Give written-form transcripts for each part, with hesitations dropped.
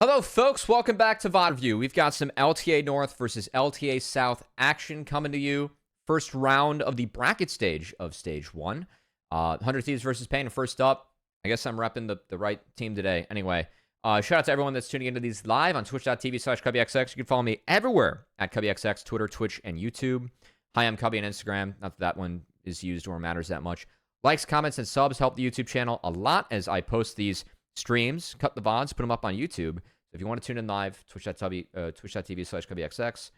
Hello, folks. Welcome back to VoD View. We've got some LTA North versus LTA South action coming to you. First round of the bracket stage of Stage 1. 100 Thieves versus Pain. First up, I guess I'm repping the right team today. Anyway, shout out to everyone that's tuning into these live on twitch.tv/CubbyXX. You can follow me everywhere at CubbyXX, Twitter, Twitch, and YouTube. Hi, I'm Cubby on Instagram. Not that one is used or matters that much. Likes, comments, and subs help the YouTube channel a lot as I post these streams, cut the VODs, put them up on YouTube. So if you want to tune in live, twitch.tv/CubbyXX.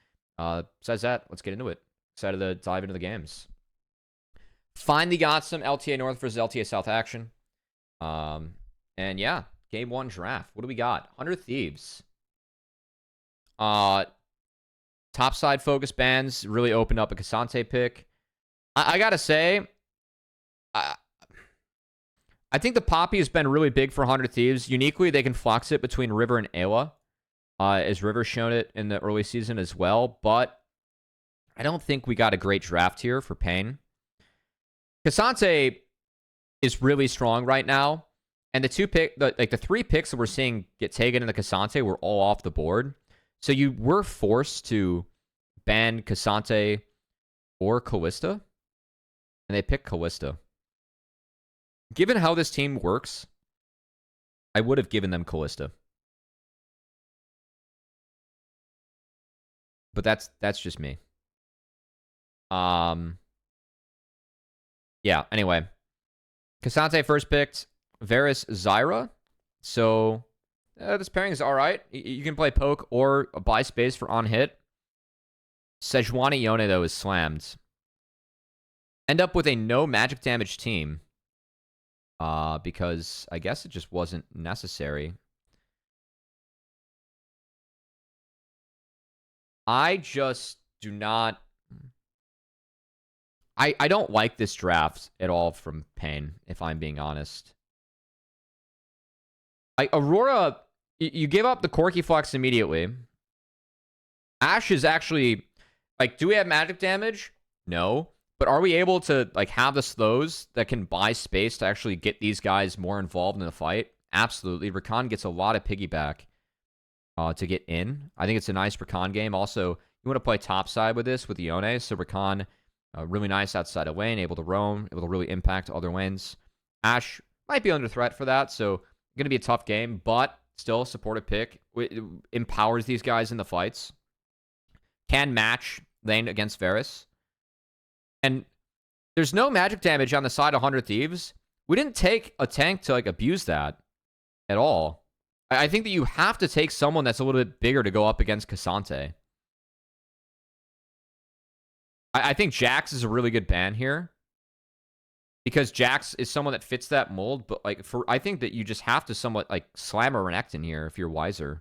Besides that, let's get into it. Excited to dive into the games. Finally got some LTA North versus LTA South action. And yeah, game 1 draft. What do we got? 100 Thieves. Top side focus bans really opened up a Cassante pick. I gotta say, I think the Poppy has been really big for 100 Thieves. Uniquely, they can flex it between River and Ayla, as River's shown it in the early season as well. But I don't think we got a great draft here for Pain. Cassante is really strong right now, and the three picks that we're seeing get taken in the Cassante were all off the board. So you were forced to ban Cassante or Callista, and they picked Callista. Given how this team works, I would have given them Callista. But that's just me. Yeah, anyway. Cassante first picked. Varus Zyra. So, this pairing is alright. You can play poke or buy space for on hit. Sejuani Yone, though, is slammed. End up with a no magic damage team. Because I guess it just wasn't necessary. I just do not... I don't like this draft at all from Pain, if I'm being honest. Aurora, you give up the Corki Flex immediately. Ashe is actually... Like, do we have magic damage? No. But are we able to have the slows that can buy space to actually get these guys more involved in the fight? Absolutely. Rakan gets a lot of piggyback to get in. I think it's a nice Rakan game. Also, you want to play topside with this with Yone. So Rakan, really nice outside of lane, able to roam, able to really impact other lanes. Ashe might be under threat for that, so going to be a tough game, but still a supportive pick. It empowers these guys in the fights. Can match lane against Varus. And there's no magic damage on the side of 100 Thieves. We didn't take a tank to abuse that at all. I think that you have to take someone that's a little bit bigger to go up against Cassante. I think Jax is a really good ban here. Because Jax is someone that fits that mold. But I think that you just have to somewhat slam a Renekton here if you're wiser.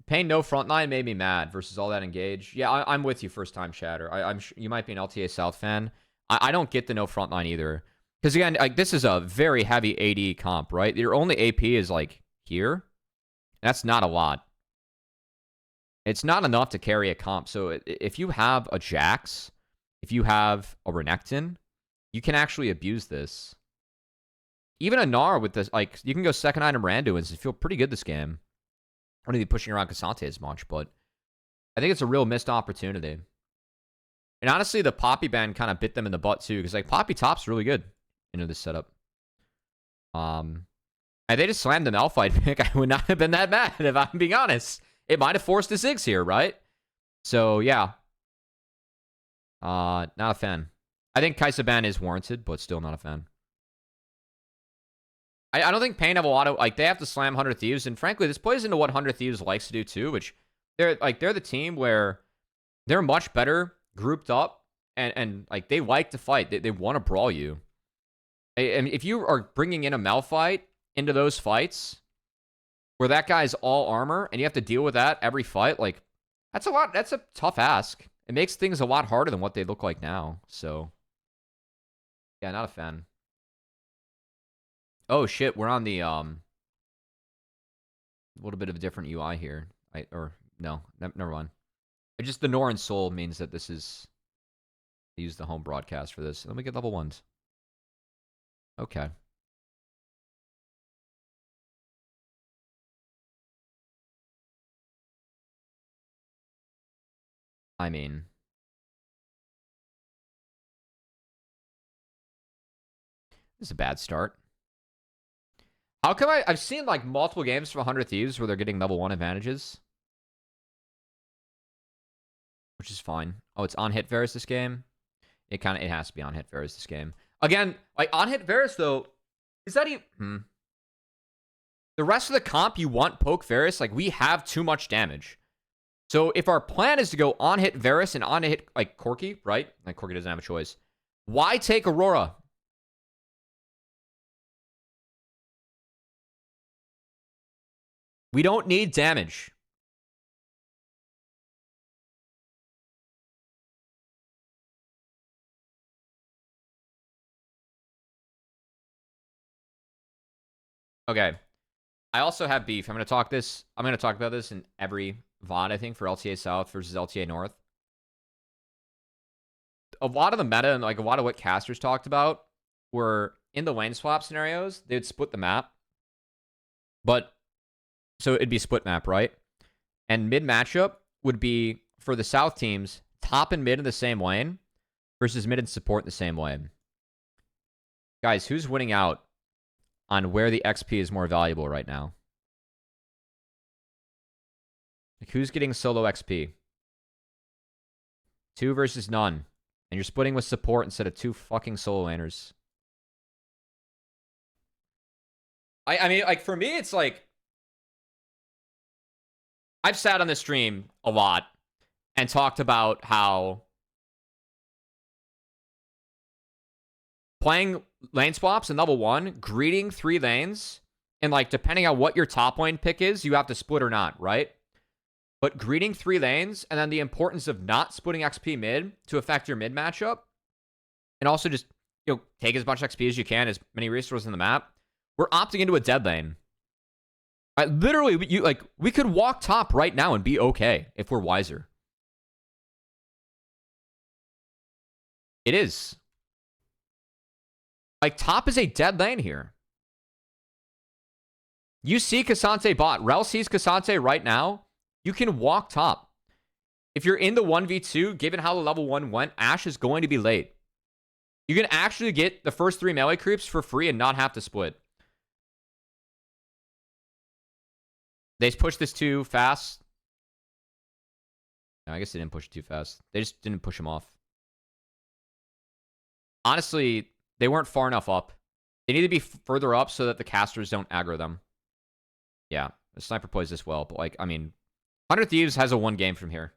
Paying no frontline made me mad versus all that engage. Yeah, I'm with you, first time chatter. You might be an LTA South fan. I don't get the no frontline either. Because again, this is a very heavy AD comp, right? Your only AP is here. That's not a lot. It's not enough to carry a comp. So if you have a Jax, if you have a Renekton, you can actually abuse this. Even a Gnar with this, you can go second item Randu and feel pretty good this game. I don't need to be pushing around Cassante as much, but I think it's a real missed opportunity. And honestly, the Poppy ban kind of bit them in the butt too, because Poppy top's really good into this setup. And they just slammed the Malphite pick. I would not have been that mad if I'm being honest. It might have forced a Ziggs here, right? So yeah, not a fan. I think Kai'Sa ban is warranted, but still not a fan. I don't think Pain have a lot of... they have to slam 100 Thieves, and frankly, this plays into what 100 Thieves likes to do, too, which... They're the team where they're much better grouped up, and they like to fight. They want to brawl you. And if you are bringing in a Malphite into those fights, where that guy's all armor, and you have to deal with that every fight, that's a lot... That's a tough ask. It makes things a lot harder than what they look like now, so... Yeah, not a fan. Oh shit, we're on the a little bit of a different UI here. No, never mind. Just the Norin Soul means that this is... I use the home broadcast for this. Let me get level 1s. Okay. I mean, this is a bad start. How come I've seen like multiple games from 100 Thieves where they're getting level 1 advantages? Which is fine. Oh, it's on hit Varus this game. It has to be on hit Varus this game. Again, like on hit Varus though, is that even the rest of the comp you want poke Varus? Like we have too much damage. So if our plan is to go on hit Varus and on hit like Corki, right? Like Corki doesn't have a choice. Why take Aurora? We don't need damage. Okay. I also have beef. I'm going to talk about this in every VoD, I think, for LTA South versus LTA North. A lot of the meta and like a lot of what casters talked about were in the lane swap scenarios, they would split the map. But so it'd be split map, right? And mid matchup would be for the South teams, top and mid in the same lane versus mid and support in the same lane. Guys, who's winning out on where the XP is more valuable right now? Like, who's getting solo XP? 2 versus none. And you're splitting with support instead of 2 fucking solo laners. I mean, like, for me, it's like... I've sat on this stream a lot and talked about how playing lane swaps in level 1, greeting 3 lanes, and like depending on what your top lane pick is, you have to split or not, right? But greeting 3 lanes, and then the importance of not splitting XP mid to affect your mid matchup, and also just take as much XP as you can, as many resources in the map. We're opting into a dead lane. Literally, we could walk top right now and be okay if we're wiser. It is. Like, top is a dead lane here. You see Cassante bot. Rel sees Cassante right now. You can walk top. If you're in the 1v2, given how the level 1 went, Ashe is going to be late. You can actually get the first 3 melee creeps for free and not have to split. They just pushed this too fast. No, I guess they didn't push it too fast. They just didn't push him off. Honestly, they weren't far enough up. They need to be further up so that the casters don't aggro them. Yeah, the sniper plays this well. But, like, I mean, 100 Thieves has a 1 game from here.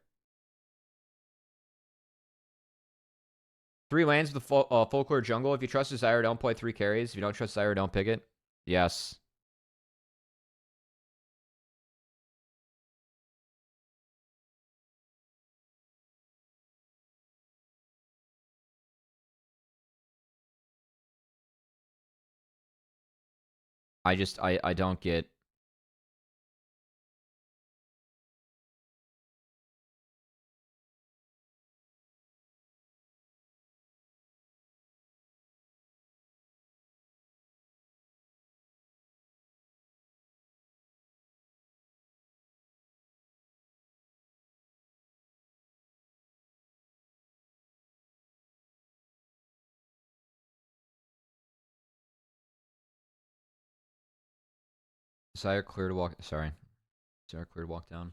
3 lanes with the folklore jungle. If you trust Desire, don't play 3 carries. If you don't trust Desire, don't pick it. Yes. I don't get... Desire clear to walk... Sorry. Desire clear to walk down.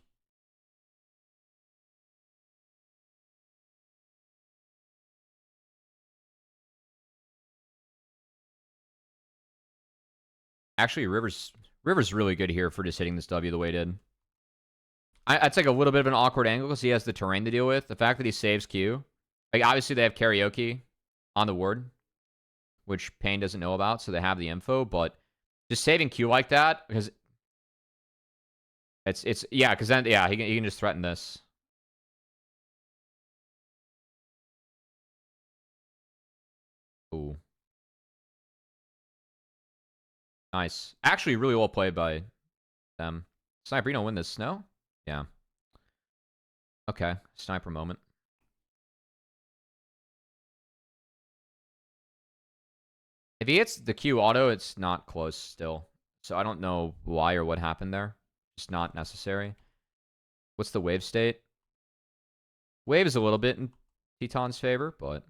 Actually, River's really good here for just hitting this W the way he did. I'd take a little bit of an awkward angle because he has the terrain to deal with. The fact that he saves Q. Like, obviously, they have karaoke on the ward, which Payne doesn't know about, so they have the info. But just saving Q like that, because yeah, because then, yeah, he can just threaten this. Ooh. Nice. Actually, really well played by them. Sniper, you don't win this. No? Yeah. Okay. Sniper moment. If he hits the Q auto, it's not close still. So I don't know why or what happened there. Just not necessary. What's the wave state? Wave is a little bit in Teton's favor, but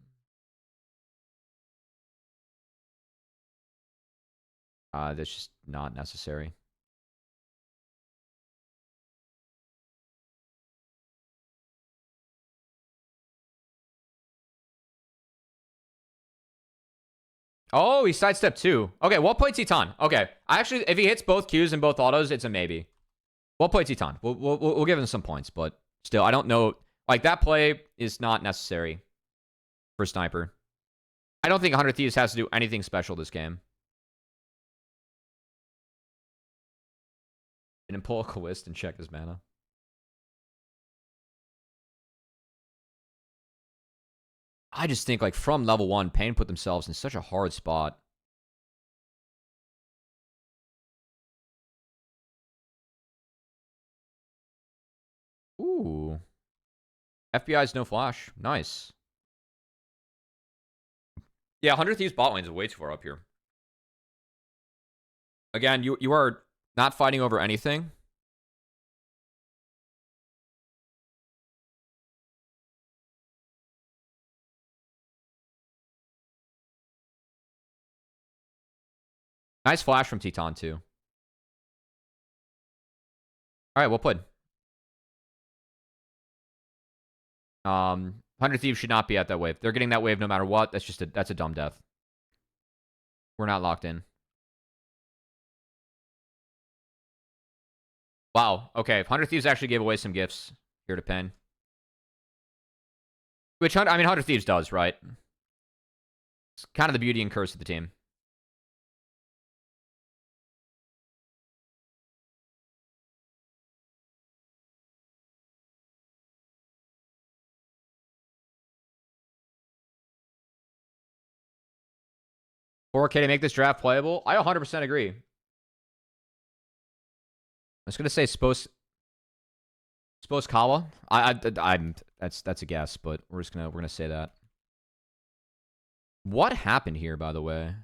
that's just not necessary. Oh, he sidestepped too. Okay, well played, Teton. Okay, actually, if he hits both Qs and both autos, it's a maybe. Well played, Teton. We'll give him some points, but still, I don't know. Like, that play is not necessary for Sniper. I don't think 100 Thieves has to do anything special this game. Didn't pull a Callist and check his mana. I just think, like, from level 1, Pain put themselves in such a hard spot. Ooh. FBI's no flash. Nice. Yeah, 100 Thieves bot lane is way too far up here. Again, you are not fighting over anything. Nice flash from Teton, too. All right, well played. 100 Thieves should not be at that wave. They're getting that wave no matter what. That's a dumb death. We're not locked in. Wow. Okay. 100 Thieves actually gave away some gifts here to Pen. Which, I mean, 100 Thieves does, right? It's kind of the beauty and curse of the team. $4K to make this draft playable? I 100% agree. I was gonna say Spos Kawa. I'm that's a guess, but we're gonna say that. What happened here, by the way?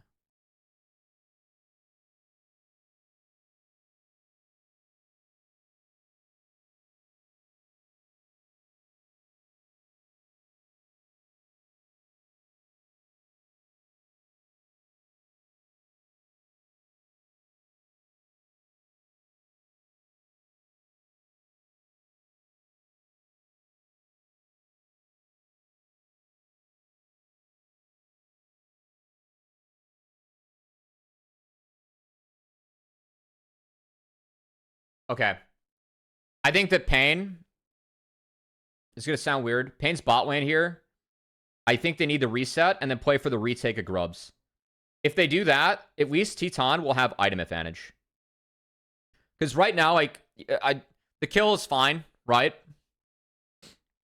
Okay. I think that Pain is gonna sound weird. Pain's bot lane here. I think they need the reset and then play for the retake of Grubs. If they do that, at least Teton will have item advantage. Because right now, like, the kill is fine, right?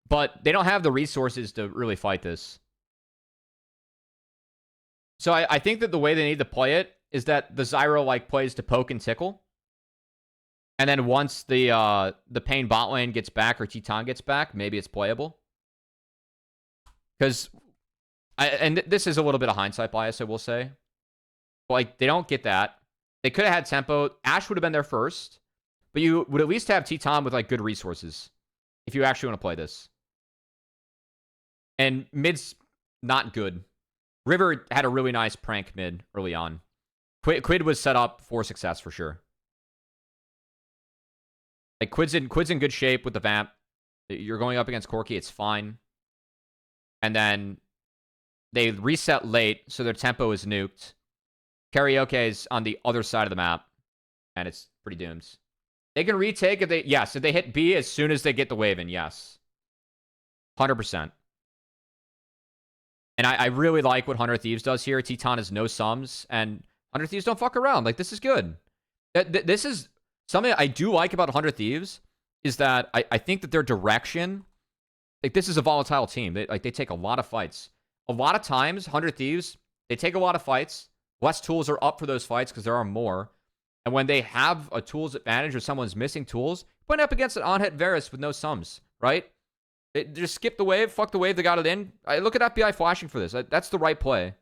But they don't have the resources to really fight this. So I think that the way they need to play it is that the Zyro, like, plays to poke and tickle. And then once the Pain bot lane gets back or Teton gets back, maybe it's playable. Because, and this is a little bit of hindsight bias, I will say. But, like, they don't get that. They could have had tempo. Ashe would have been there first. But you would at least have Teton with, like, good resources. If you actually want to play this. And mid's not good. River had a really nice prank mid early on. Quid was set up for success for sure. Like, Quid's in good shape with the Vamp. You're going up against Corki, it's fine. And then they reset late, so their tempo is nuked. Karaoke is on the other side of the map, and it's pretty doomed. They can retake if they... Yes, if they hit B as soon as they get the wave in, yes. 100%. And I really like what 100 Thieves does here. Teton has no sums, and 100 Thieves don't fuck around. Like, this is good. This is... Something I do like about 100 Thieves is that I think that their direction... Like, this is a volatile team. They take a lot of fights. A lot of times, 100 Thieves, they take a lot of fights. Less tools are up for those fights because there are more. And when they have a tools advantage or someone's missing tools, went up against an on-hit Varus with no sums, right? They just skip the wave, fuck the wave, they got it in. I look at FBI flashing for this. That's the right play.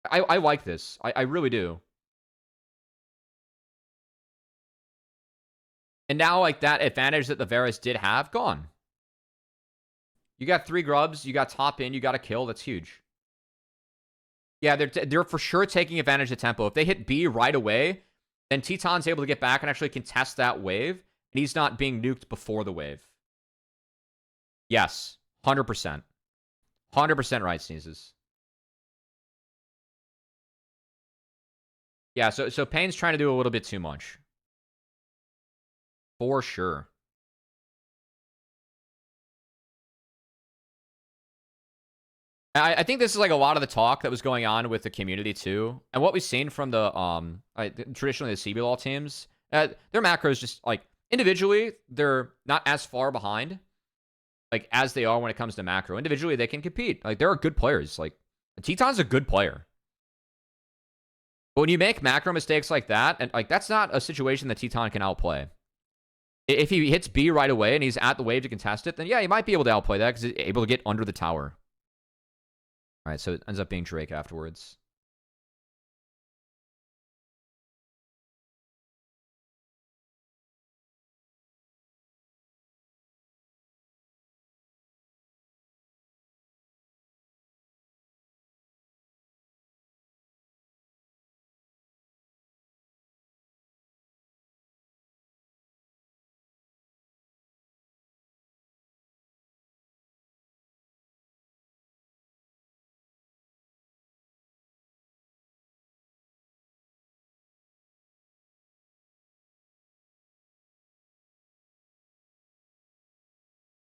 I like this. I really do. And now, like, that advantage that the Varus did have, gone. You got 3 grubs. You got top in. You got a kill. That's huge. Yeah, they're for sure taking advantage of tempo. If they hit B right away, then Teton's able to get back and actually contest that wave, and he's not being nuked before the wave. Yes, 100%. 100% right, Sneezes. Yeah, so Payne's trying to do a little bit too much. For sure. I think this is like a lot of the talk that was going on with the community too. And what we've seen from the traditionally the CBLOL teams, their macros just like individually, they're not as far behind like as they are when it comes to macro. Individually, they can compete. Like there are good players. Like Teton's a good player. But when you make macro mistakes like that, and like that's not a situation that Teton can outplay. If he hits B right away and he's at the wave to contest it, then yeah, he might be able to outplay that because he's able to get under the tower. All right, so it ends up being Drake afterwards.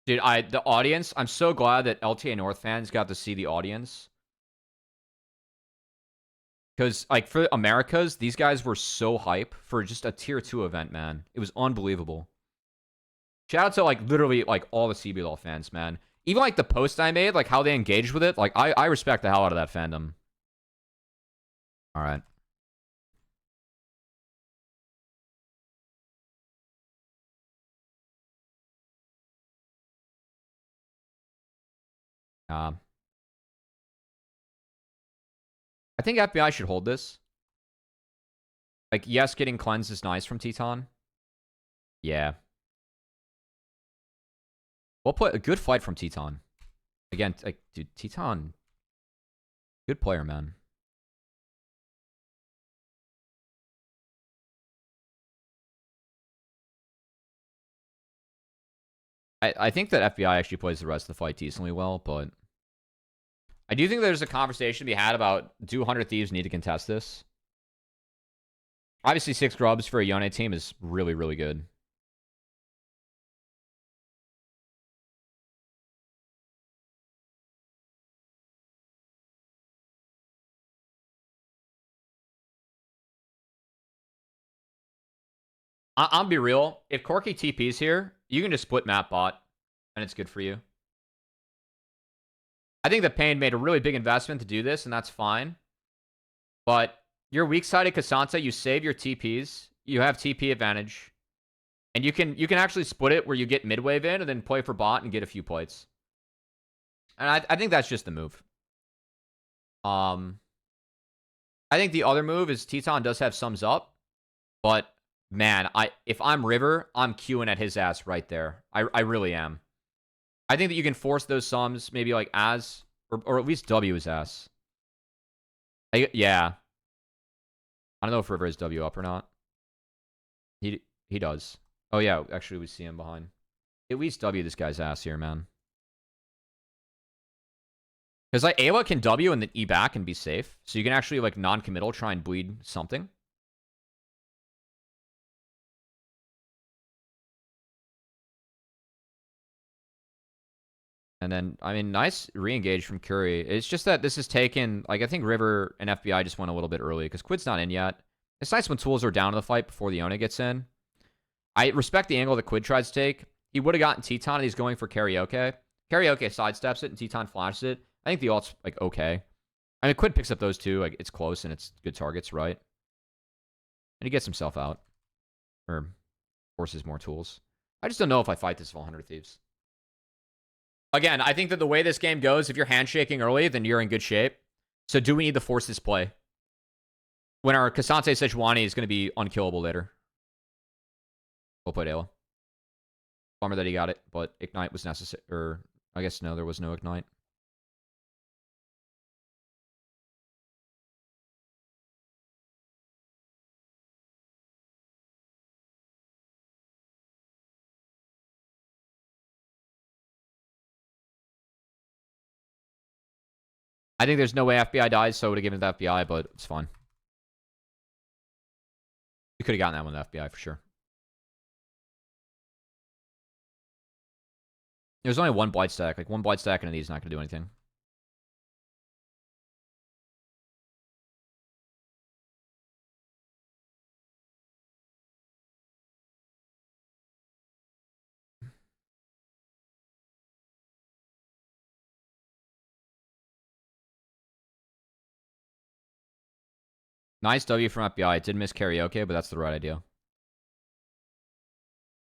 Dude, the audience, I'm so glad that LTA North fans got to see the audience. Because, like, for Americas, these guys were so hype for just a tier 2 event, man. It was unbelievable. Shout out to, like, literally, like, all the CBLOL fans, man. Even, like, the post I made, like, how they engaged with it. Like, I respect the hell out of that fandom. All right. I think FBI should hold this. Like, yes, getting cleansed is nice from Teton. Yeah. Well put. A good fight from Teton. Again, like, dude, Teton. Good player, man. I think that FBI actually plays the rest of the fight decently well, but I do think there's a conversation to be had about do 100 Thieves need to contest this? Obviously, 6 grubs for a Yone team is really, really good. I'll be real. If Corky TP's here, you can just split map bot, and it's good for you. I think that Payne made a really big investment to do this, and that's fine. But you're weak-sided Cassante, you save your TPs, you have TP advantage, and you can actually split it where you get mid-wave in and then play for bot and get a few plates. And I think that's just the move. I think the other move is Teton does have sums up, but man, if I'm River, I'm queuing at his ass right there. I really am. I think that you can force those sums maybe like as, or at least W his ass. Yeah. I don't know if River has W up or not. He does. Oh yeah, actually we see him behind. At least W this guy's ass here, man. Because like Ayla can W and then E back and be safe. So you can actually like non-committal try and bleed something. And then, I mean, nice re-engage from Curry. It's just that this is taken, like, I think River and FBI just went a little bit early because Quid's not in yet. It's nice when tools are down in the fight before the Yone gets in. I respect the angle that Quid tries to take. He would have gotten Teton and he's going for Karaoke. Karaoke sidesteps it and Teton flashes it. I think the ult's, like, okay. I mean, Quid picks up those two. Like, it's close and it's good targets, right? And he gets himself out. Or forces more tools. I just don't know if I fight this full 100 Thieves. Again, I think that the way this game goes, if you're handshaking early, then you're in good shape. So do we need to force this play? When our Cassante Sejuani is going to be unkillable later. We'll play Ayla. Bummer that he got it, but Ignite was necessary. Or I guess no, there was no ignite. I think there's no way FBI dies, so I would have given it to the FBI, but it's fine. We could have gotten that one to the FBI for sure. There's only one blight stack. Like, one blight stack into these is not going to do anything. Nice W from FBI. It did miss karaoke, but that's the right idea.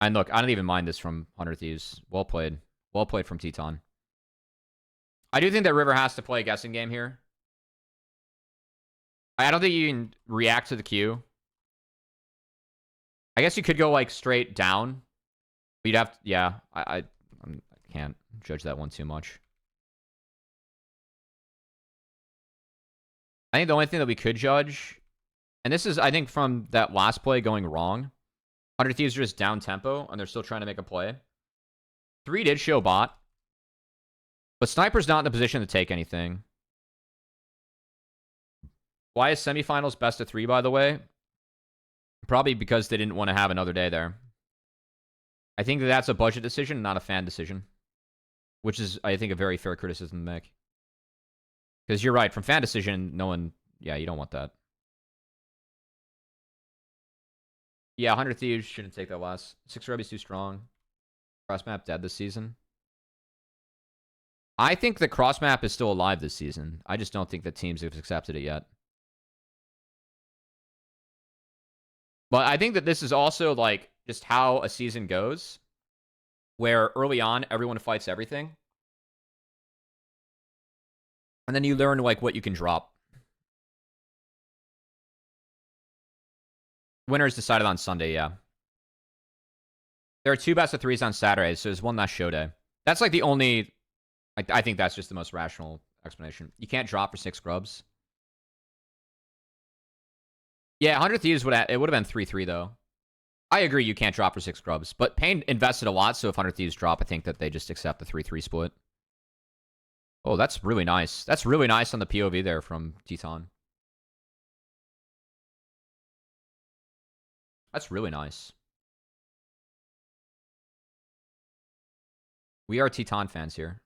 And look, I don't even mind this from 100 Thieves. Well played. Well played from Teton. I do think that River has to play a guessing game here. I don't think you can react to the Q. I guess you could go, like, straight down. But you'd have to... Yeah, I can't judge that one too much. I think the only thing that we could judge... And this is, I think, from that last play going wrong. 100 Thieves are just down tempo, and they're still trying to make a play. 3 did show bot. But Sniper's not in a position to take anything. Why is semifinals best of 3, by the way? Probably because they didn't want to have another day there. I think that that's a budget decision, not a fan decision. Which is, I think, a very fair criticism to make. Because you're right, from fan decision, no one... Yeah, you don't want that. Yeah, 100 Thieves shouldn't take that last. 6 Ruby's too strong. Cross map dead this season. I think the cross map is still alive this season. I just don't think that teams have accepted it yet. But I think that this is also, like, just how a season goes. Where early on, everyone fights everything. And then you learn, like, what you can drop. Winner is decided on Sunday, yeah. There are 2 best of 3s on Saturday, so there's one last show day. That's, like, the only... I think that's just the most rational explanation. You can't drop for 6 grubs. Yeah, 100 Thieves would have been 3-3, though. I agree you can't drop for 6 grubs. But Payne invested a lot, so if 100 Thieves drop, I think that they just accept the 3-3 split. Oh, that's really nice. That's really nice on the POV there from Teton. That's really nice. We are Teton fans here.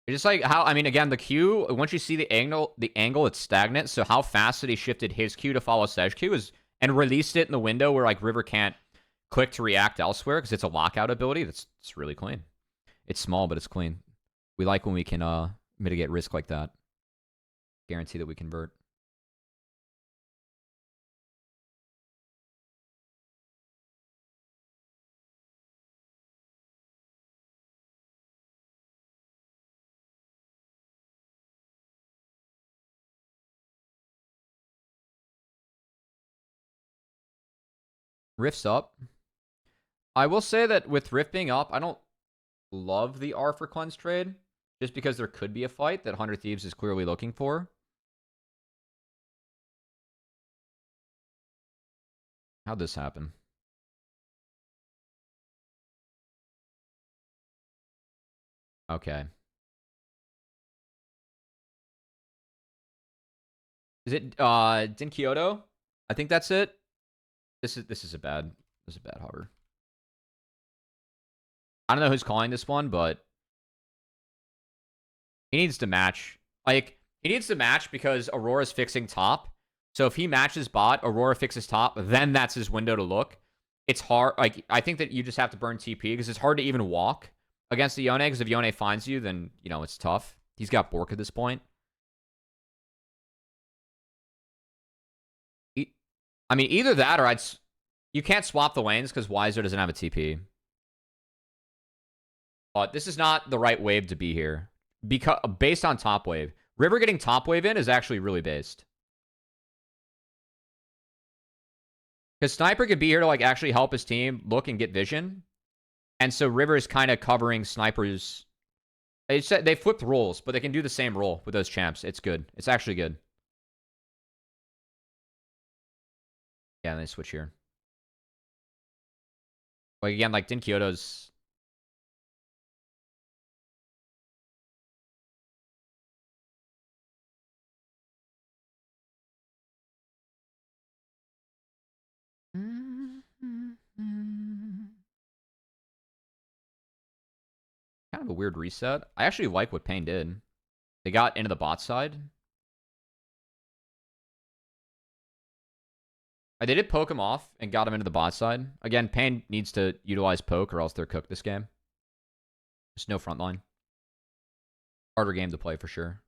It's just like how, I mean, again, the Q, once you see the angle, it's stagnant. So how fast did he shifted his Q to follow Sej Q and released it in the window where, like, River can't click to react elsewhere because it's a lockout ability. It's really clean. It's small, but it's clean. We like when we can mitigate risk like that. Guarantee that we convert. Rift's up. I will say that with Rift being up, I don't love the R for Cleanse trade. Just because there could be a fight that 100 Thieves is clearly looking for. How'd this happen? Okay. Is it Din Kyoto? I think that's it. This is a bad hover. I don't know who's calling this one, but he needs to match. Like, he needs to match because Aurora's fixing top. So if he matches bot, Aurora fixes top, then that's his window to look. It's hard. Like, I think that you just have to burn TP because it's hard to even walk against the Yone, because if Yone finds you, then, you know, it's tough. He's got Bork at this point. I mean, either that or you can't swap the lanes because Wiser doesn't have a TP. But this is not the right wave to be here. Because based on top wave, River getting top wave in is actually really based. Because Sniper could be here to like actually help his team look and get vision. And so River is kind of covering Sniper's... They flipped roles, but they can do the same role with those champs. It's good. It's actually good. Yeah, and they switch here. Like, again, like, Din Kyoto's... Kind of a weird reset. I actually like what Pain did. They got into the bot side. They did poke him off and got him into the bot side. Again, Pain needs to utilize poke or else they're cooked this game. There's no front line. Harder game to play for sure.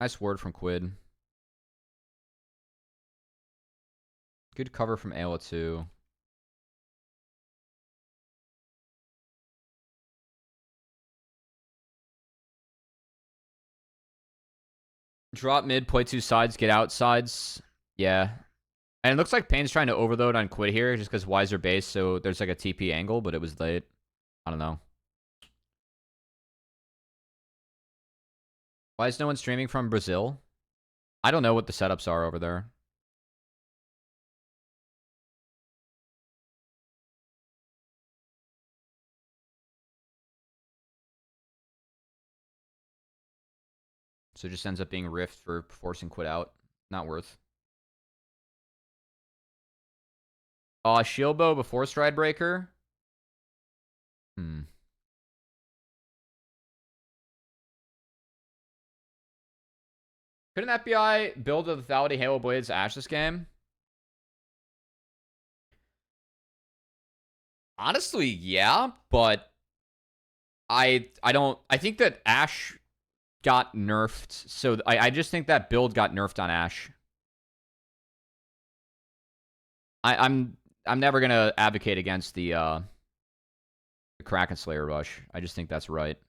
Nice word from Quid. Good cover from Ayla too. Drop mid, play two sides, get outsides. Yeah. And it looks like Pain's trying to overload on Quid here just because Wiser base, so there's like a TP angle, but it was late. I don't know. Why is no one streaming from Brazil? I don't know what the setups are over there. So it just ends up being Rift for forcing Quid out. Not worth. Shieldbow before Stride Breaker. Couldn't FBI build a Lethality Halo Blades Ash this game? Honestly, yeah, but I think that Ash got nerfed, so I just think that build got nerfed on Ash. I'm never gonna advocate against the Kraken Slayer rush. I just think that's right.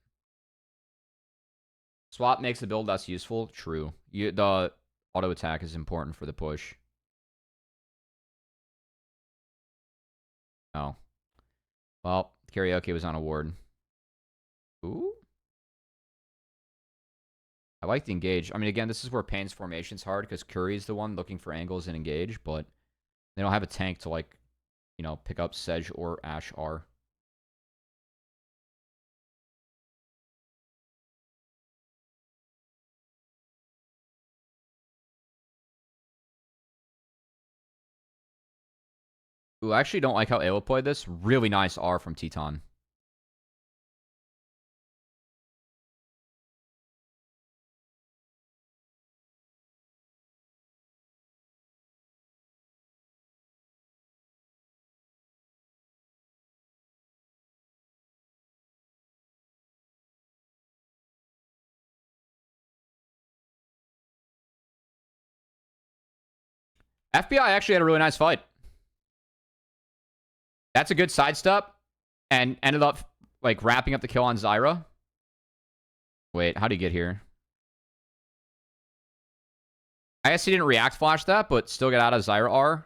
Swap makes the build less useful. True. The auto attack is important for the push. Oh. Well, karaoke was on a ward. Ooh. I like the engage. I mean, again, this is where Pain's formation's hard because Curry's the one looking for angles and engage, but they don't have a tank to, like, you know, pick up Sedge or Ash R. Ooh, I actually don't like how Ayla played this. Really nice R from Teton. FBI actually had a really nice fight. That's a good sidestep. And ended up, like, wrapping up the kill on Zyra. Wait, how did he get here? I guess he didn't react flash that, but still got out of Zyra R.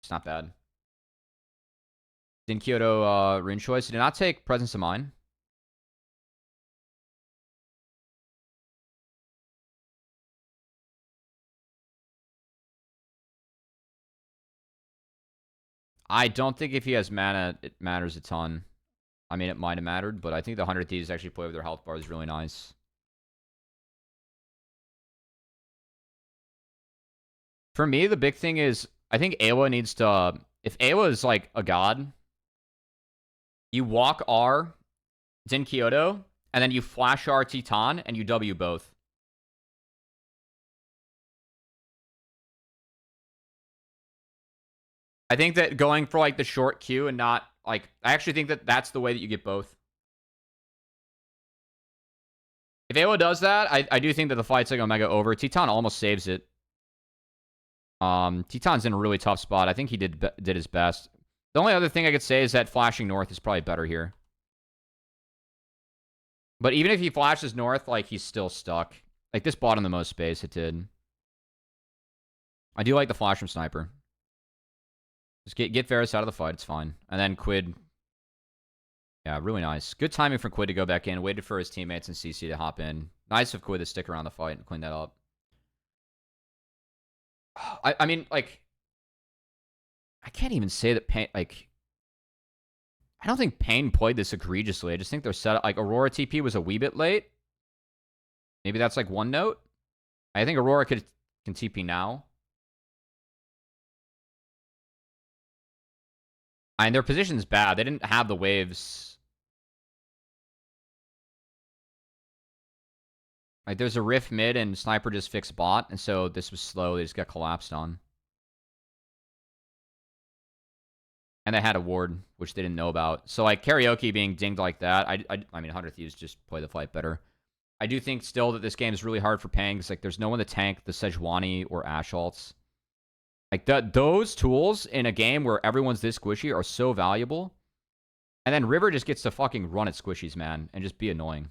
It's not bad. Din Kyoto rune choice. He did not take Presence of Mind. I don't think if he has mana, it matters a ton. I mean, it might have mattered, but I think the 100 Thieves actually play with their health bar is really nice. For me, the big thing is, I think Ayla needs to... If Ayla is, like, a god, You walk R, Din Kyoto, and then you flash R Titan, and you W both. I think that going for like the short Q and not like, I actually think that that's the way that you get both. If Awa does that, I do think that the fight's like Omega over. Titan almost saves it. Titan's in a really tough spot. I think he did his best. The only other thing I could say is that flashing north is probably better here. But even if he flashes north, like, he's still stuck. Like, this bought him the most space, it did. I do like the flash from Sniper. Just get Varus out of the fight, it's fine. And then Quid. Yeah, really nice. Good timing for Quid to go back in. Waited for his teammates and CC to hop in. Nice of Quid to stick around the fight and clean that up. I mean, like, I can't even say that Pain, like, I don't think Pain played this egregiously. I just think they're set up, like, Aurora TP was a wee bit late. Maybe that's, like, one note. I think Aurora can TP now. And their position's bad. They didn't have the waves. Like, there's a rift mid, and Sniper just fixed bot, and so this was slow. They just got collapsed on. And they had a ward, which they didn't know about. So, like, Karaoke being dinged like that, I mean, 100 Thieves just play the fight better. I do think still that this game is really hard for Pang. It's like, there's no one to tank the Sejuani or Ashe ults. Like, those tools in a game where everyone's this squishy are so valuable. And then River just gets to fucking run at squishies, man, and just be annoying.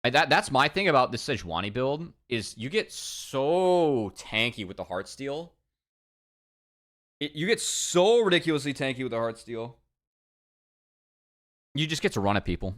That's my thing about this Sejuani build, is you get so tanky with the Heartsteel. You get so ridiculously tanky with the Heartsteel. You just get to run at people.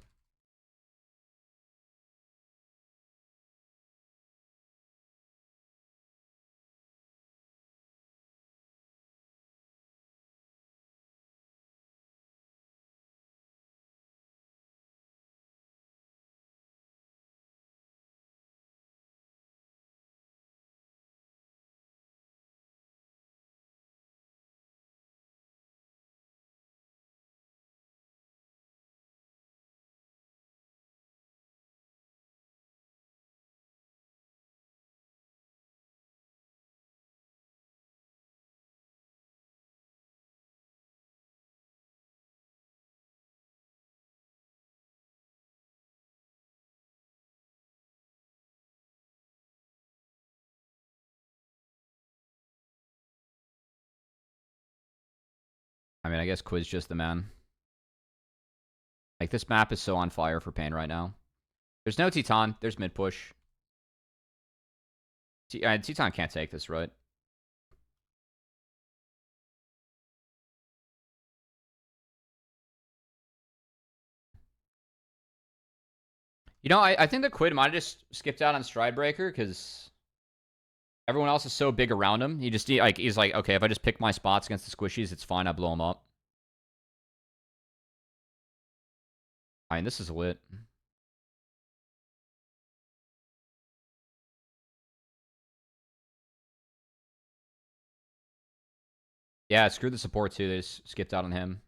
I mean, I guess Quiz just the man. Like, this map is so on fire for Pain right now. There's no Titan. There's mid push. Titan can't take this, right? You know, I think the Quid might have just skipped out on Stridebreaker because everyone else is so big around him. He's like, okay, if I just pick my spots against the squishies, it's fine. I blow him up. I mean, this is lit. Yeah, screw the support too. They just skipped out on him.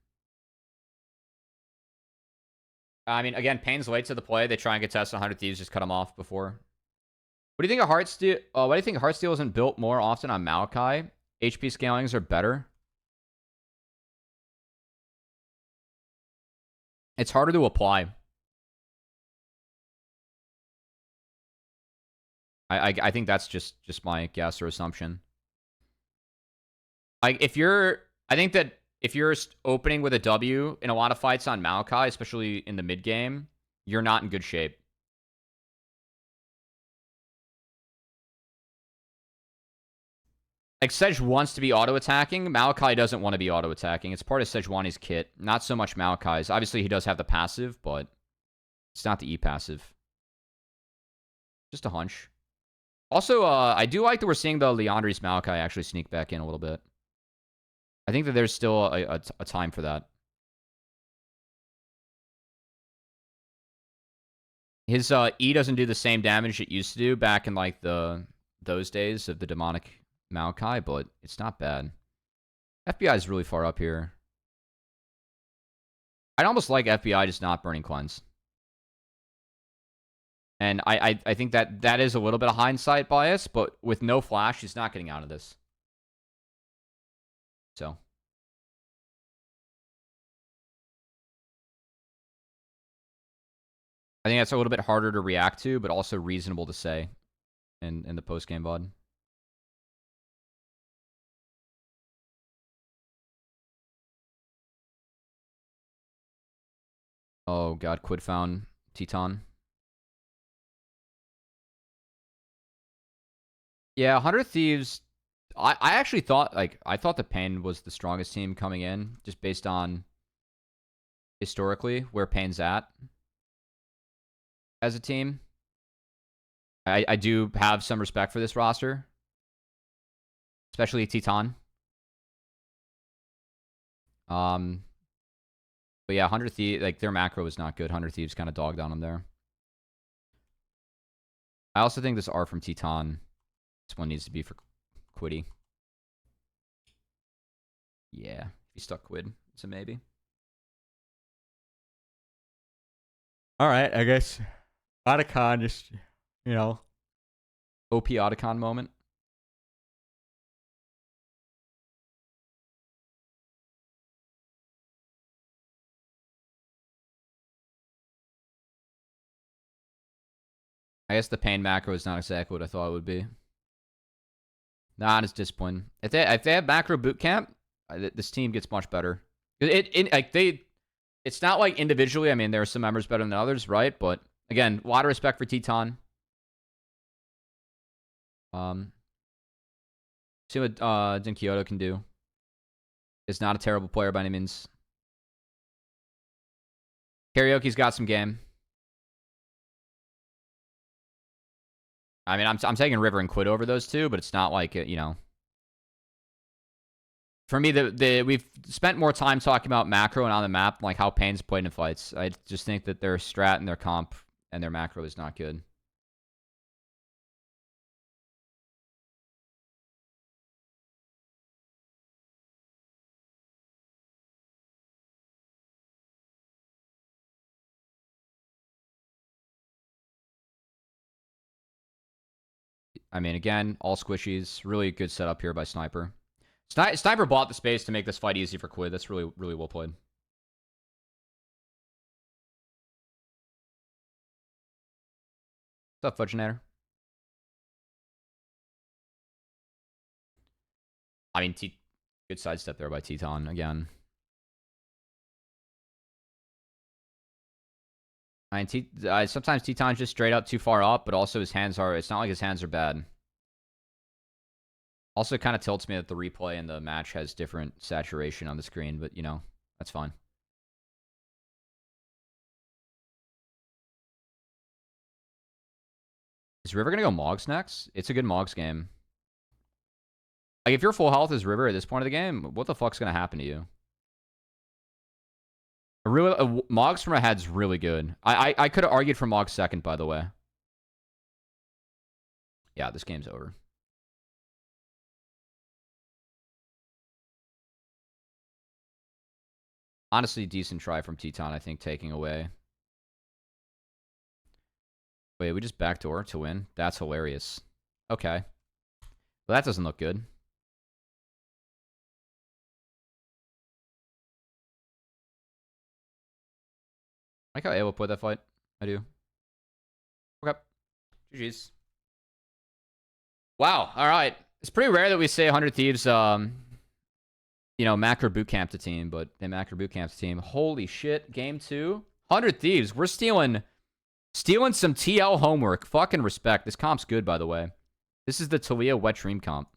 I mean, again, Pain's late to the play. They try and get tested 100 Thieves, just cut him off before. What do you think of Heartsteel? Why do you think Heartsteel isn't built more often on Maokai? HP scalings are better. It's harder to apply. I think that's just my guess or assumption. Like, I think that if you're opening with a W in a lot of fights on Maokai, especially in the mid game, you're not in good shape. Like, Sej wants to be auto-attacking. Maokai doesn't want to be auto-attacking. It's part of Sejuani's kit. Not so much Maokai's. Obviously, he does have the passive, but it's not the E-passive. Just a hunch. Also, I do like that we're seeing the Leandri's Maokai actually sneak back in a little bit. I think that there's still a time for that. His E doesn't do the same damage it used to do back in, like, those days of the demonic Maokai, but it's not bad. FBI is really far up here. I'd almost like FBI just not burning cleanse. And I think that is a little bit of hindsight bias, but with no flash, he's not getting out of this. So. I think that's a little bit harder to react to, but also reasonable to say in the post-game VoD. Oh god, Quid found Teton. Yeah, 100 Thieves. I actually thought, I thought the Pain was the strongest team coming in, just based on historically where Pain's at as a team. I do have some respect for this roster, especially Teton. But yeah, 100 Thieves, like, their macro was not good. 100 Thieves kind of dogged on them there. I also think this R from Teton, this one needs to be for Quiddy. Yeah, if he stuck Quid, it's a maybe. Alright, I guess Otacon just, you know, OP Otacon moment. I guess the Pain macro is not exactly what I thought it would be. Not as disciplined. If they have macro boot camp, this team gets much better. It's not like individually. I mean, there are some members better than others, right? But again, a lot of respect for Teton. See what Din Kyoto can do. Is not a terrible player by any means. Karaoke's got some game. I mean, I'm taking River and Quid over those two, but it's not like, you know. For me, we've spent more time talking about macro and on the map, like how Pain's played in fights. I just think that their strat and their comp and their macro is not good. I mean, again, all squishies. Really good setup here by Sniper. Sniper bought the space to make this fight easy for Quid. That's really, really well played. What's up, Fudgenator? I mean, good sidestep there by Teton again. I mean, sometimes Teton's just straight up too far up, but also his hands are... It's not like his hands are bad. Also, it kind of tilts me that the replay and the match has different saturation on the screen, but, you know, that's fine. Is River going to go Mogs next? It's a good Mogs game. Like, if you're full health as River at this point of the game, what the fuck's going to happen to you? Mogs from ahead's really good. I could have argued for Mogs second, by the way. Yeah, this game's over. Honestly, decent try from Teton, I think, taking away. Wait, we just backdoor to win? That's hilarious. Okay. Well, that doesn't look good. I like how Awa played that fight. I do. Okay. GG's. Wow. All right. It's pretty rare that we say 100 Thieves, you know, macro bootcamp the team, but they macro bootcamp the team. Holy shit. Game 2. 100 Thieves. We're stealing some TL homework. Fucking respect. This comp's good, by the way. This is the Talia Wet Dream comp.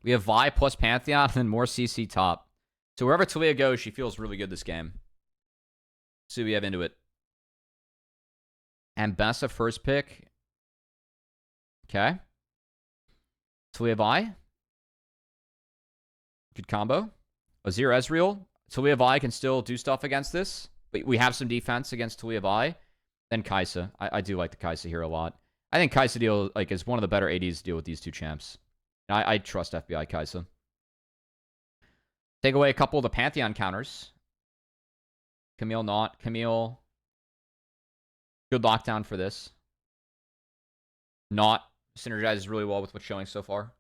We have Vi plus Pantheon and then more CC top. So wherever Talia goes, she feels really good this game. See what we have into it. And Bessa first pick. Okay. Talia Vi. Good combo. Azir Ezreal. Talia Vi can still do stuff against this. We have some defense against Talia Vi. Then Kai'Sa. I do like the Kai'Sa here a lot. I think Kai'Sa is one of the better ADs to deal with these two champs. I trust FBI Kai'Sa. Take away a couple of the Pantheon counters. Camille not. Camille. Good lockdown for this. Not synergizes really well with what's showing so far.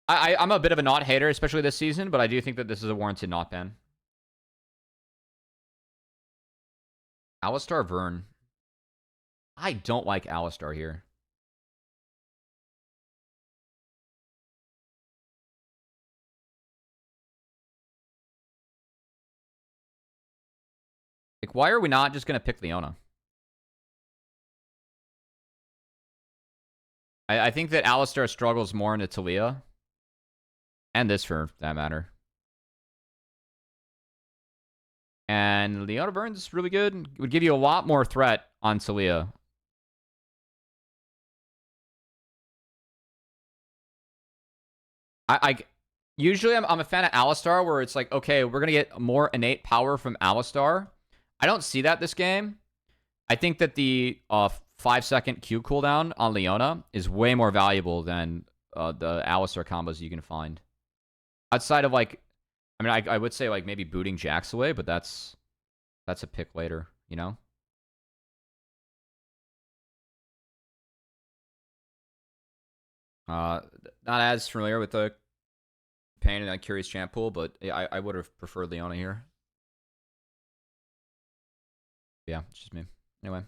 I'm a bit of a not hater, especially this season, but I do think that this is a warranted not ban. Alistar Vern. I don't like Alistar here. Like, why are we not just going to pick Leona? I think that Alistar struggles more into Talia. And this for that matter. And Leona Vern's really good. It would give you a lot more threat on Talia. Usually I'm a fan of Alistar where it's like, okay, we're going to get more innate power from Alistar. I don't see that this game. I think that the 5-second Q cooldown on Leona is way more valuable than the Alistar combos you can find. Outside of like, I mean, I would say like maybe booting Jax away, but that's a pick later, you know? Not as familiar with the Pain and Curious Champ pool, but I would have preferred Leona here. Yeah, it's just me. Anyway,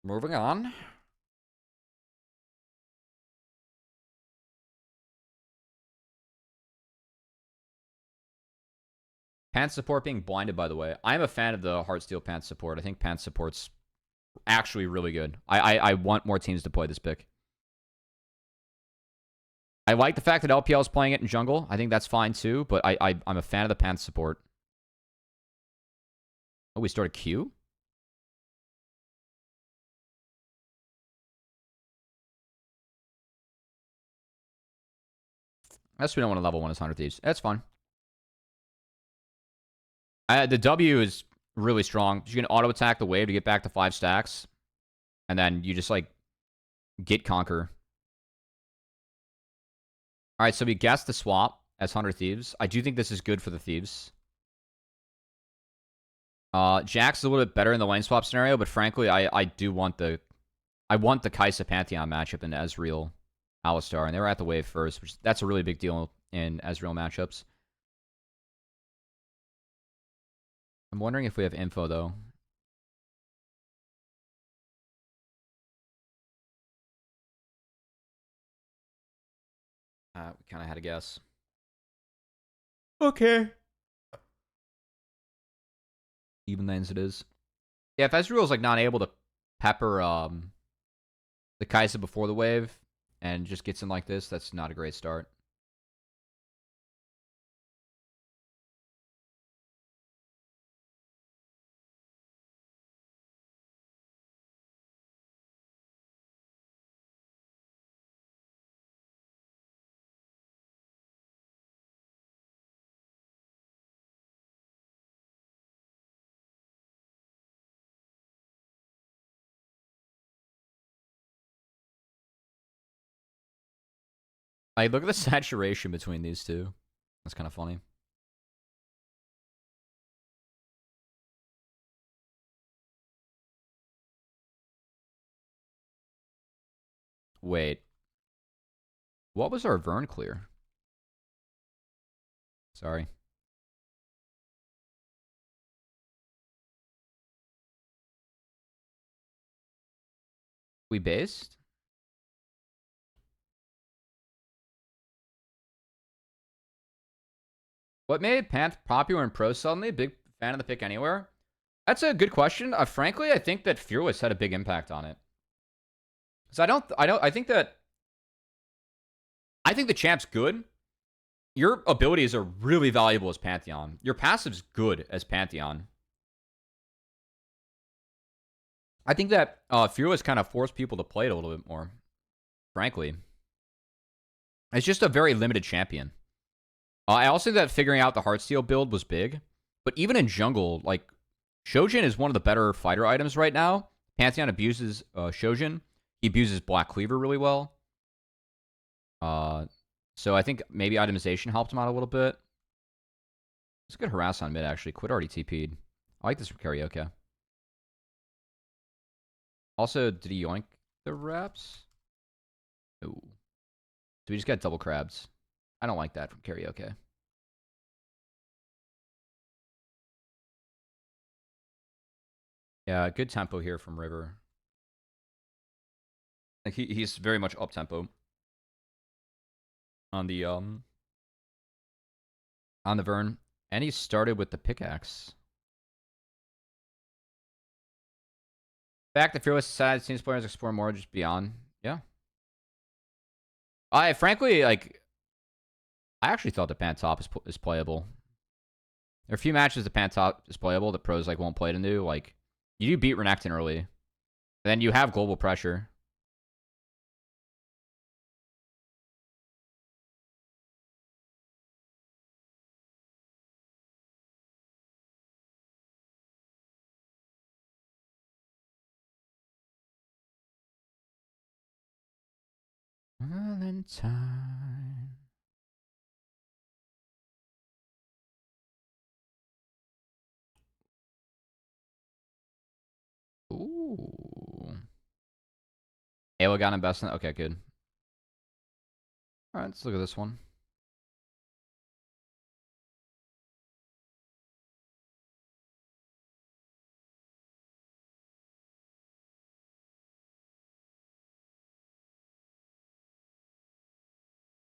moving on. Pants support being blinded, by the way. I'm a fan of the Heartsteel Pants support. I think Pants support's actually really good. I want more teams to play this pick. I like the fact that LPL is playing it in jungle. I think that's fine too, but I'm a fan of the Pants support. Oh, we started Q? I guess we don't want to level 1 as 100 Thieves. That's fine. The W is really strong. You can auto attack the wave to get back to 5 stacks. And then you just like get conquer. Alright, so we guessed the swap as 100 Thieves. I do think this is good for the Thieves. Jax is a little bit better in the lane swap scenario, but frankly, I do want the Kai'Sa Pantheon matchup in Ezreal Alistar, and they were at the wave first, which that's a really big deal in Ezreal matchups. I'm wondering if we have info, though. We kind of had a guess. Okay. Even lanes it is. Yeah, if Ezreal's like not able to pepper the Kai'Sa before the wave and just gets in like this, that's not a great start. Like, look at the saturation between these two. That's kind of funny. Wait. What was our Vern clear? Sorry. We based? What made Panth popular in Pro suddenly? Big fan of the pick anywhere? That's a good question. Frankly, I think that Fearless had a big impact on it. Because I think the champ's good. Your abilities are really valuable as Pantheon. Your passive's good as Pantheon. I think that Fearless kind of forced people to play it a little bit more. Frankly. It's just a very limited champion. I also think that figuring out the Heartsteel build was big. But even in jungle, like, Shojin is one of the better fighter items right now. Pantheon abuses Shojin. He abuses Black Cleaver really well. So I think maybe itemization helped him out a little bit. It's a good harass on mid, actually. Quid already TP'd. I like this from karaoke. Also, did he yoink the reps? Ooh. So we just got double crabs. I don't like that from karaoke. Yeah, good tempo here from River. Like he's very much up tempo on the Vern, and he started with the pickaxe. Back to fearless side, teams players explore more just beyond. Yeah. I frankly like. I actually thought the Pantop is playable. There are a few matches the Pantop is playable that pros like won't play to do. Like you do beat Renekton early, then you have global pressure. Valentine. Ooh. Ayla got investment. Okay, good. All right, let's look at this one.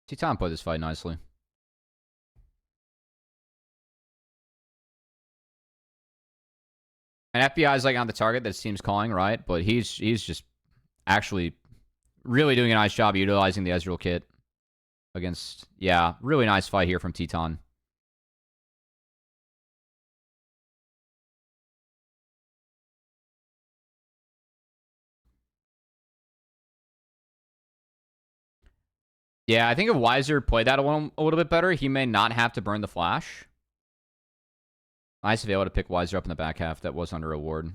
Titan played this fight nicely. And FBI is like on the target that team's calling, right? But he's just actually really doing a nice job utilizing the Ezreal kit against, yeah, really nice fight here from Titan. Yeah, I think if Weiser played that a little bit better, he may not have to burn the flash. Nice to be able to pick Weiser up in the back half. That was under a ward.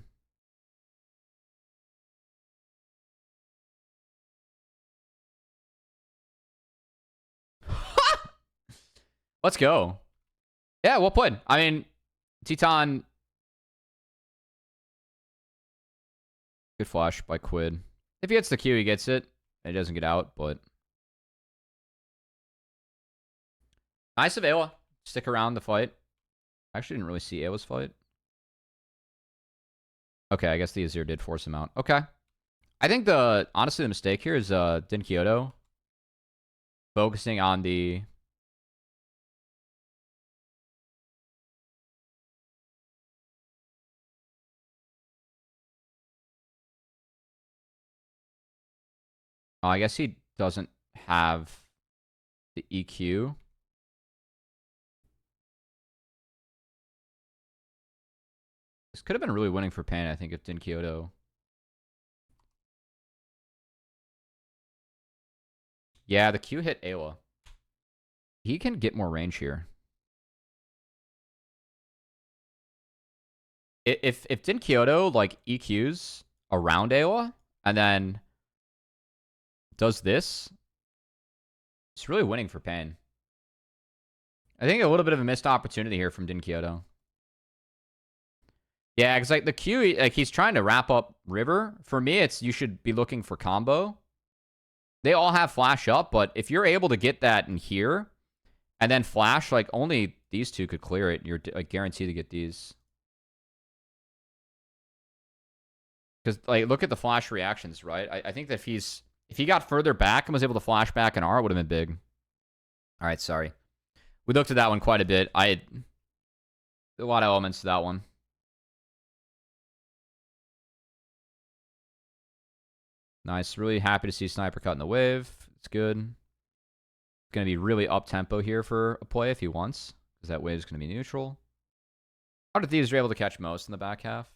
Let's go. Yeah, well played. I mean, Titan. Good flash by Quid. If he hits the Q, he gets it. And he doesn't get out, but... Nice of Ayla. Stick around the fight. I actually didn't really see Ayla's fight. Okay, I guess the Azir did force him out. Okay. I think honestly the mistake here is Din Kyoto focusing on the... Oh, I guess he doesn't have the EQ. This could have been really winning for Pain, I think, if Din Kyoto... Yeah, the Q hit Ayla. He can get more range here. If Din Kyoto, like, EQs around Ayla, and then does this, it's really winning for Pain. I think a little bit of a missed opportunity here from Din Kyoto. Yeah, because like the Q, like he's trying to wrap up River. For me, it's you should be looking for combo. They all have flash up, but if you're able to get that in here and then flash, like only these two could clear it. You're like guaranteed to get these. Because like look at the flash reactions, right? I think that if he got further back and was able to flash back an R, it would have been big. All right, sorry. We looked at that one quite a bit. I had a lot of elements to that one. Nice. Really happy to see Sniper cut in the wave. It's good. It's going to be really up-tempo here for a play if he wants, because that wave is going to be neutral. How did these are able to catch most in the back half?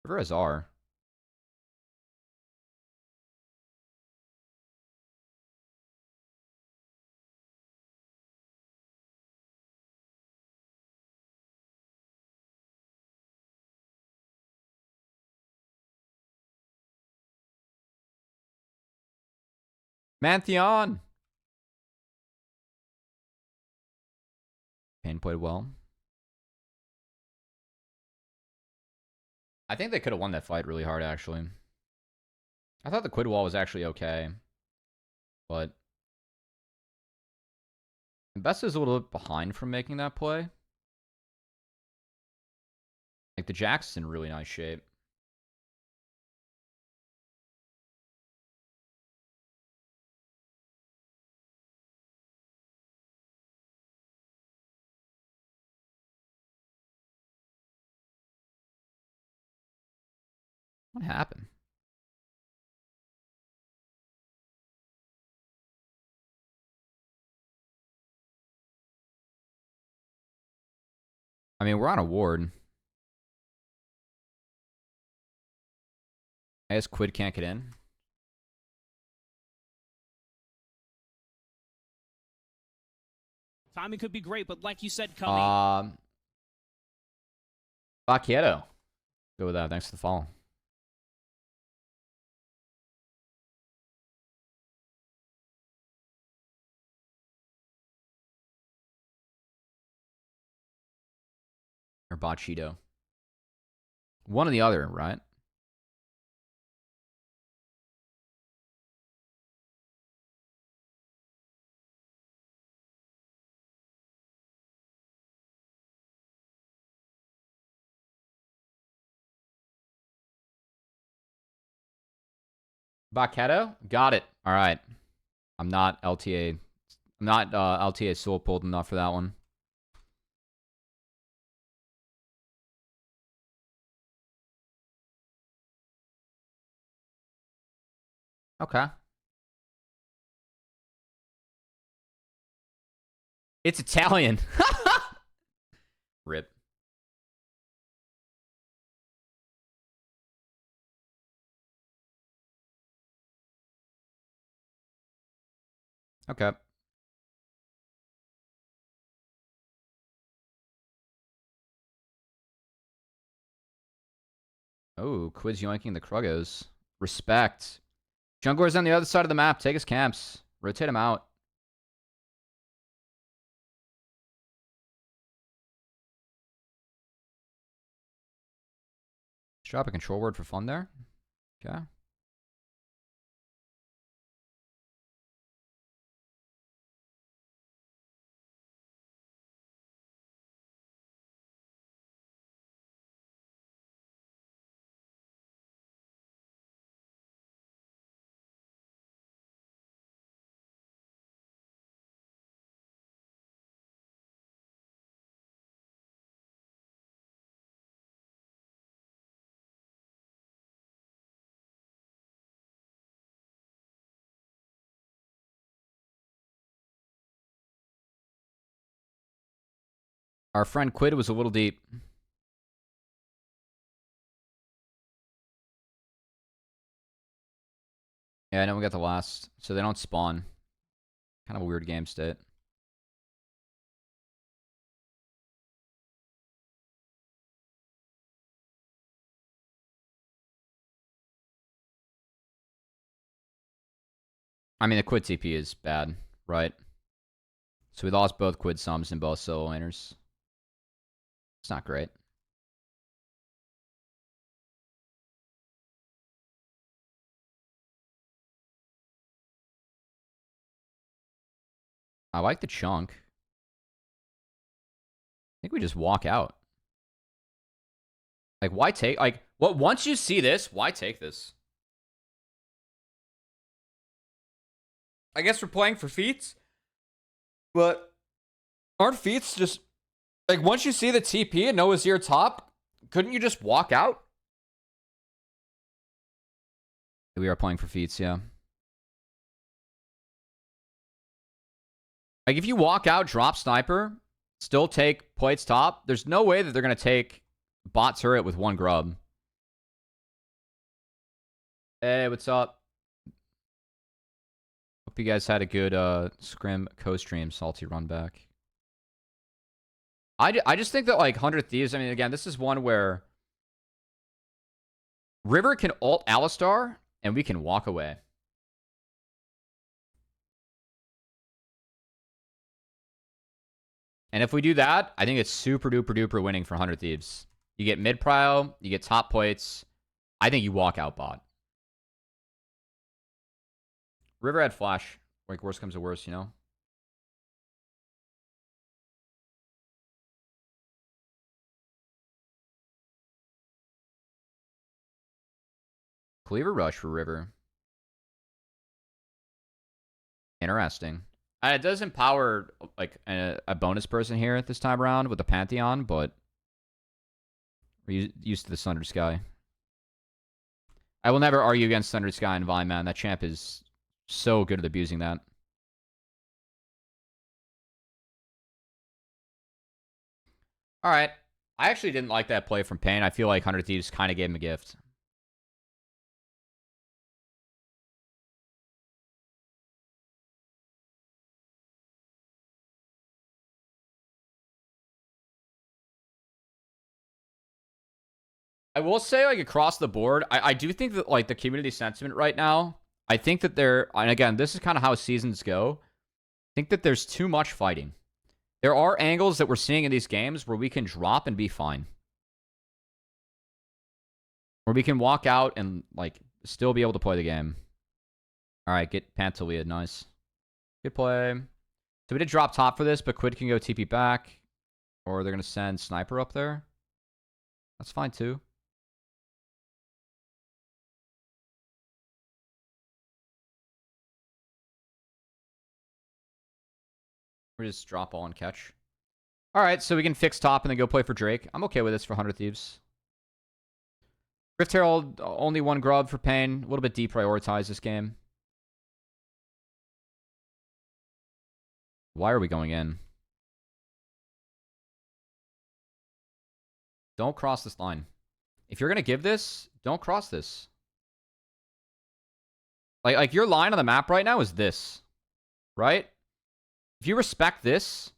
River has R. Mantheon! Pain played well. I think they could have won that fight really hard, actually. I thought the quid wall was actually okay. But Best is a little bit behind from making that play. Like, the jack's in really nice shape. What happened? I mean, we're on a ward. I guess quid can't get in. Timing could be great, but like you said, Cubby. Vaquero. Go with that. Thanks for the follow. Or Bachito. One or the other, right? Vaquero? Got it. All right. I'm not LTA. I'm not LTA soul pulled enough for that one. Okay. It's Italian. Rip. Okay. Oh, Quiz yoinking the Kruggos. Respect. Jungler's on the other side of the map. Take his camps. Rotate him out. Let's drop a control word for fun there. Okay. Our friend Quid was a little deep. Yeah, I know we got the last. So they don't spawn. Kind of a weird game state. I mean, the Quid TP is bad, right? So we lost both Quid sums and both solo laners. It's not great. I like the chunk. I think we just walk out. Like, why take... Like, what? Once you see this, why take this? I guess we're playing for feats. But aren't feats just... Like, once you see the TP and know Azir top, couldn't you just walk out? We are playing for feats, yeah. Like, if you walk out, drop sniper, still take plates top, there's no way that they're going to take bot turret with one grub. Hey, what's up? Hope you guys had a good scrim co-stream, salty run back. I just think that, like, 100 Thieves, I mean, again, this is one where River can ult Alistar, and we can walk away. And if we do that, I think it's super duper duper winning for 100 Thieves. You get mid prio, you get top plates. I think you walk out bot. River had flash. Like, worst comes to worst, you know? Cleaver rush for River. Interesting. It does empower, like, a bonus person here at this time around with the Pantheon, but we're used to the Sundered Sky. I will never argue against Sundered Sky and Vine, man. That champ is so good at abusing that. All right. I actually didn't like that play from Pain. I feel like 100 Thieves kind of gave him a gift. I will say, like, across the board, I do think that, like, the community sentiment right now, I think that and again, this is kind of how seasons go. I think that there's too much fighting. There are angles that we're seeing in these games where we can drop and be fine. Where we can walk out and, like, still be able to play the game. All right, get Pantalia. Nice. Good play. So we did drop top for this, but Quid can go TP back. Or they're going to send Sniper up there. That's fine, too. We just drop all and catch. All right, so we can fix top and then go play for Drake. I'm okay with this for 100 Thieves. Rift Herald, only one grub for Pain. A little bit deprioritized this game. Why are we going in? Don't cross this line. If you're going to give this, don't cross this. Like your line on the map right now is this. Right? If you respect this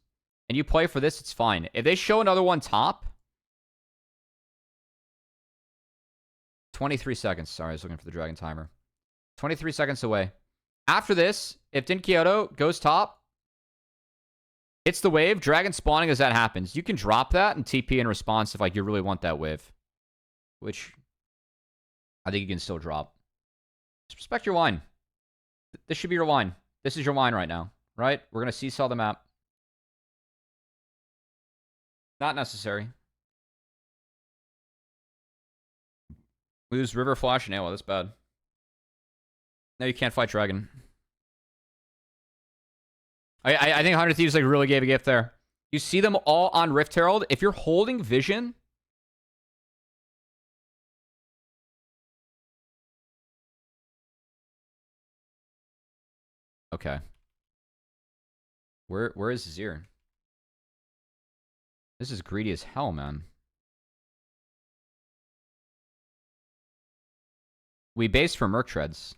and you play for this, it's fine. If they show another one top... 23 seconds. Sorry, I was looking for the dragon timer. 23 seconds away. After this, if Din Kyoto goes top, hits the wave, dragon spawning as that happens. You can drop that and TP in response if, like, you really want that wave. Which I think you can still drop. Just respect your line. This should be your line. This is your line right now. Right? We're going to seesaw the map. Not necessary. Lose River, Flash, and AOA. That's bad. No, you can't fight Dragon. I think 100 Thieves, like, really gave a gift there. You see them all on Rift Herald. If you're holding Vision... Okay. Where is Zir? This is greedy as hell, man. We base for Merc Treads.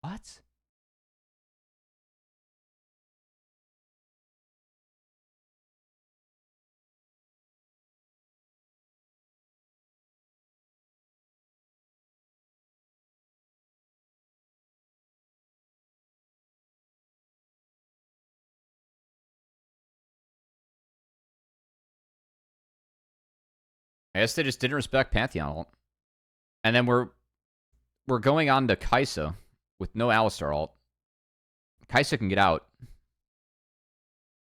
What? I guess they just didn't respect Pantheon ult. And then we're going on to Kaisa with no Alistar ult. Kaisa can get out.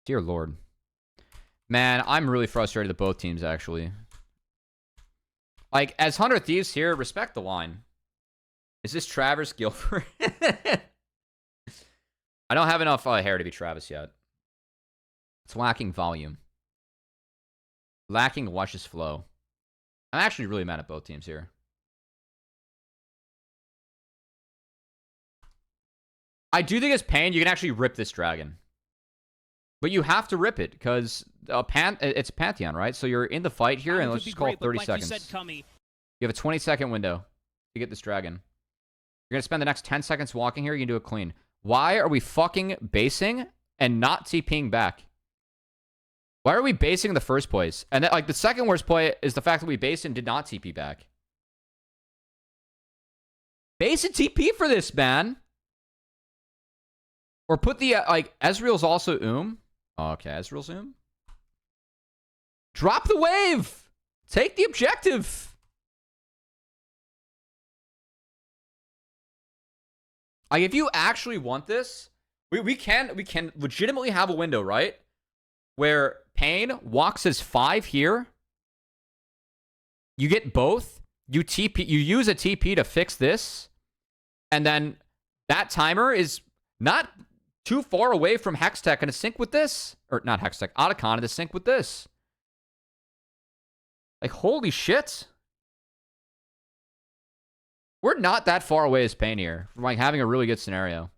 Dear Lord. Man, I'm really frustrated with both teams, actually. Like, as 100 Thieves here, respect the line. Is this Travis Guilford? I don't have enough hair to be Travis yet. It's lacking volume. Lacking luscious flow. I'm actually really mad at both teams here. I do think as Pain, you can actually rip this dragon. But you have to rip it, because it's Pantheon, right? So you're in the fight here, and let's just call it 30 seconds. You have a 20-second window to get this dragon. You're going to spend the next 10 seconds walking here, you can do it clean. Why are we fucking basing and not TPing back? Why are we basing in the first place? And then, like, the second worst play is the fact that we based and did not TP back. Base a TP for this, man. Or put the, like, Ezreal's also Oh, okay, Ezreal's Drop the wave. Take the objective. Like, if you actually want this, we can legitimately have a window, right? Where Pain walks as 5 here. You get both. You use a TP to fix this. And then that timer is not too far away from Hextech and to sync with this. Or not Hextech, Otacon to sync with this. Like, holy shit. We're not that far away as Pain here from, like, having a really good scenario.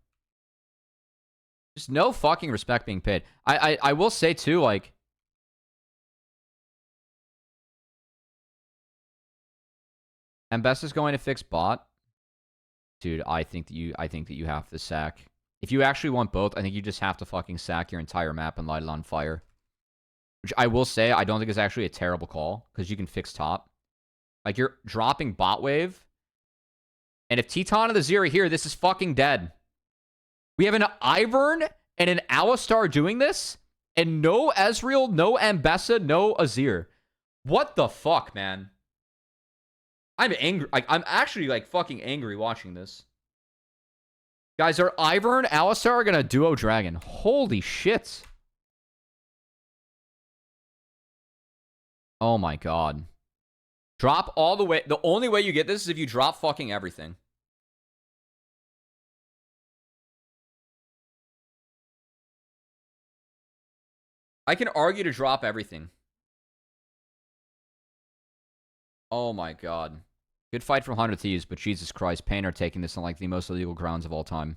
Just no fucking respect being paid. I will say, too, like... Ambessa's going to fix bot. Dude, I think that you have to sack. If you actually want both, I think you just have to fucking sack your entire map and light it on fire. Which I will say, I don't think is actually a terrible call, because you can fix top. Like, you're dropping bot wave. And if Teton and the Zero here, this is fucking dead. We have an Ivern and an Alistar doing this, and no Ezreal, no Ambessa, no Azir. What the fuck, man? I'm angry. Like, I'm actually, like, fucking angry watching this. Guys, are Ivern and Alistar gonna duo dragon? Holy shit. Oh my god. Drop all the way. The only way you get this is if you drop fucking everything. I can argue to drop everything. Oh my god. Good fight from 100 Thieves, but Jesus Christ, Pain are taking this on, like, the most illegal grounds of all time.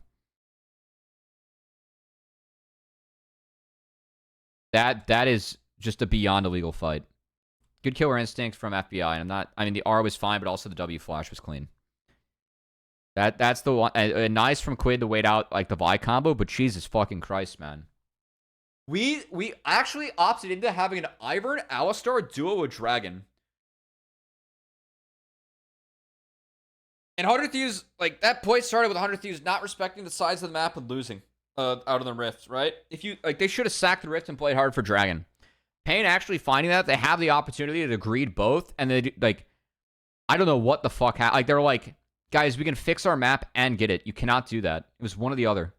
That is just a beyond illegal fight. Good killer instinct from FBI, and I mean, the R was fine, but also the W flash was clean. That's the one. Nice from Quid to wait out, like, the Vi combo, but Jesus fucking Christ, man. We actually opted into having an Ivern Alistar duo with Dragon. And 100 Thieves, like, that point started with 100 Thieves not respecting the size of the map and losing out of the Rift, right? If you, like, they should have sacked the Rift and played hard for Dragon. Pain actually finding that, they have the opportunity to greed both, and they, like, I don't know what the fuck like, they're like, guys, we can fix our map and get it. You cannot do that. It was one or the other.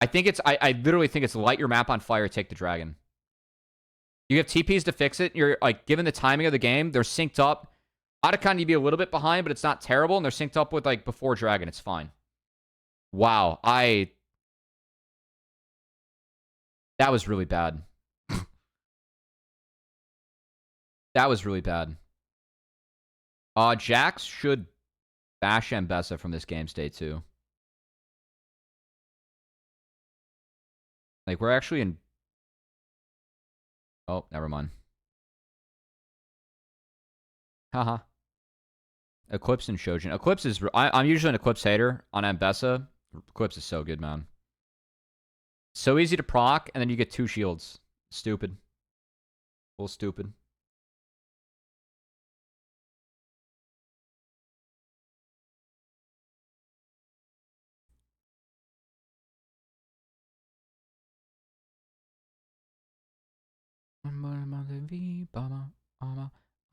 I think it's, I literally think it's light your map on fire, take the Dragon. You have TPs to fix it. You're, like, given the timing of the game, they're synced up. Otacon, you'd be a little bit behind, but it's not terrible, and they're synced up with, like, before Dragon. It's fine. Wow. That was really bad. That was really bad. Jax should bash Ambessa from this game state, too. Like, we're actually in... Oh, never mind. Haha. Eclipse and Shojin. Eclipse is... I'm usually an Eclipse hater on Ambessa. Eclipse is so good, man. So easy to proc, and then you get 2 shields. Stupid. Full stupid.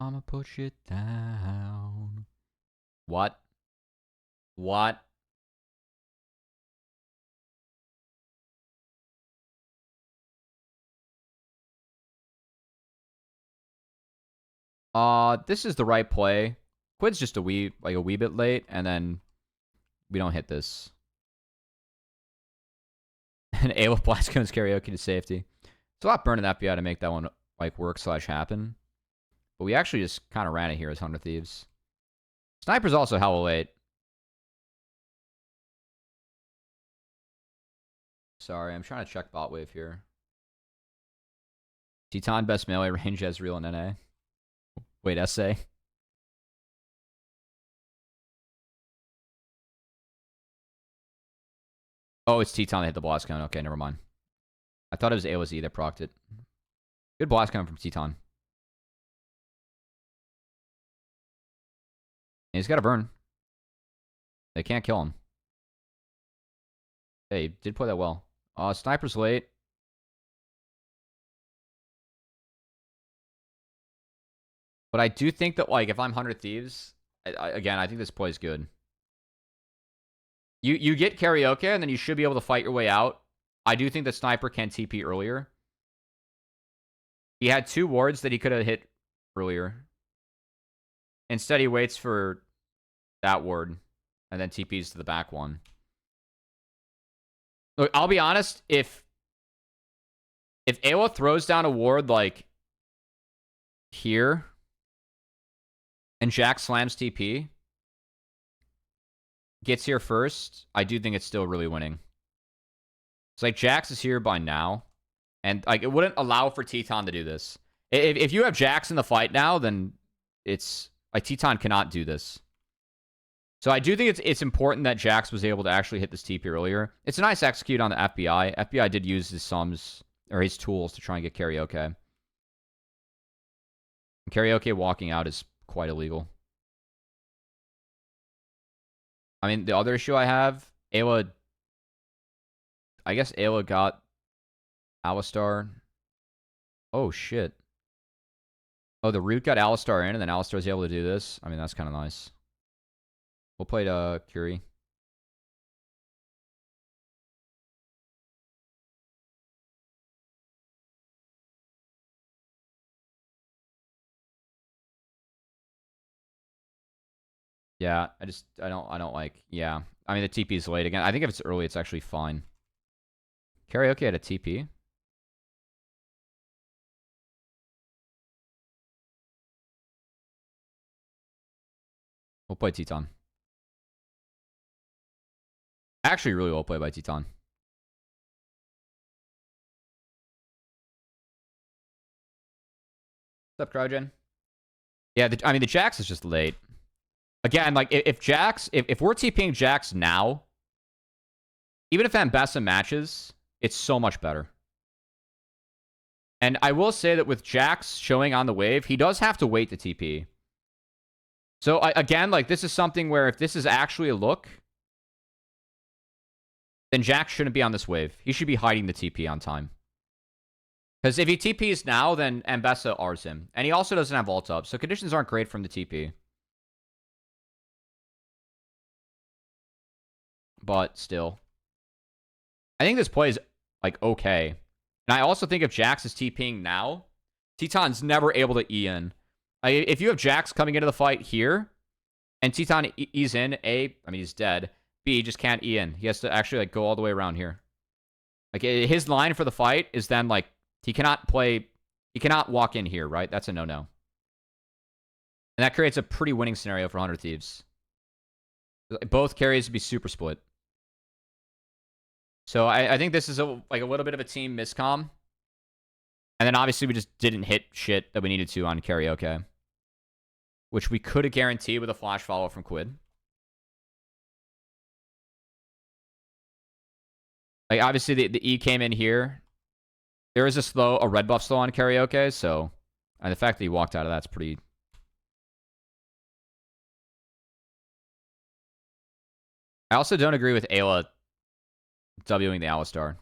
I'ma push it down. What? What? This is the right play. Quid's just a wee bit late, and then we don't hit this. And A with Blastcone's karaoke to safety. It's a lot burning that BI to make that one, like, work / happen. But we actually just kind of ran it here as 100 Thieves. Sniper's also hella late. Sorry, I'm trying to check bot wave here. Teton best melee range Ezreal and NA. Wait, SA? Oh, it's Teton that hit the blast cone. Okay, never mind. I thought it was AOZ that procced it. Good blast cone from Teton. And he's got a burn. They can't kill him. Hey, he did play that well. Sniper's late. But I do think that, like, if I'm 100 Thieves, again, I think this play is good. You get karaoke, and then you should be able to fight your way out. I do think the Sniper can TP earlier. He had 2 wards that he could have hit earlier. Instead, he waits for that ward, and then TPs to the back one. Look, I'll be honest, if Ayla throws down a ward, like, here, and Jack slams TP, gets here first, I do think it's still really winning. It's like Jax is here by now, and like it wouldn't allow for Teton to do this. If you have Jax in the fight now, then it's like Teton cannot do this. So I do think it's important that Jax was able to actually hit this TP earlier. It's a nice execute on the FBI. FBI did use his sums or his tools to try and get karaoke. Karaoke walking out is quite illegal. I mean, the other issue I have, Ayla, I guess Ayla got Alistar. Oh, shit. Oh, the root got Alistar in, and then Alistar was able to do this. I mean, that's kind of nice. We'll play Curie. Yeah, I don't like, yeah. I mean, the TP is late again. I think if it's early, it's actually fine. Karaoke at a TP. We'll play Teton. Actually, really well played by Teton. What's up, Cryogen? Yeah, I mean, the Jax is just late. Again, like, if Jax... If we're TPing Jax now, even if Ambessa matches, it's so much better. And I will say that with Jax showing on the wave, he does have to wait to TP. So, again, like, this is something where if this is actually a look, then Jax shouldn't be on this wave. He should be hiding the TP on time. Because if he TPs now, then Ambessa Rs him. And he also doesn't have ult up, so conditions aren't great from the TP. But still. I think this play is, like, okay. And I also think if Jax is TPing now, Teton's never able to E in. Like, if you have Jax coming into the fight here, and Teton E's in, A, I mean, he's dead. B, he just can't E in. He has to actually, like, go all the way around here. Like, his line for the fight is then, like, he cannot walk in here, right? That's a no-no. And that creates a pretty winning scenario for 100 Thieves. Both carries would be super split. So I think this is a little bit of a team miscom. And then obviously we just didn't hit shit that we needed to on karaoke. Which we could have guaranteed with a flash follow from Quid. Like, obviously the E came in here. There is a red buff slow on karaoke, so... And the fact that he walked out of that's pretty... I also don't agree with Ayla Wing the Alistar.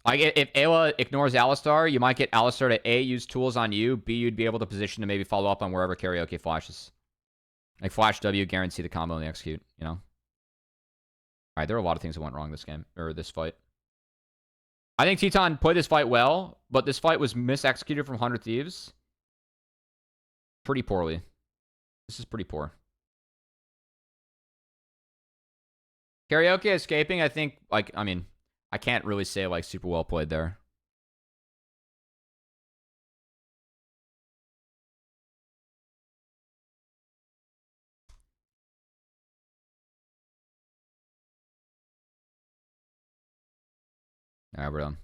Like, if Ayla ignores Alistar, you might get Alistar to A, use tools on you, B, you'd be able to position to maybe follow up on wherever karaoke flashes. Like, flash W, guarantee the combo and the execute, you know? Alright, there are a lot of things that went wrong this game, or this fight. I think Teton played this fight well, but this fight was mis-executed from 100 Thieves. Pretty poorly. This is pretty poor. Karaoke escaping, I think, like, I mean, I can't really say, like, super well played there. Alright, we're done.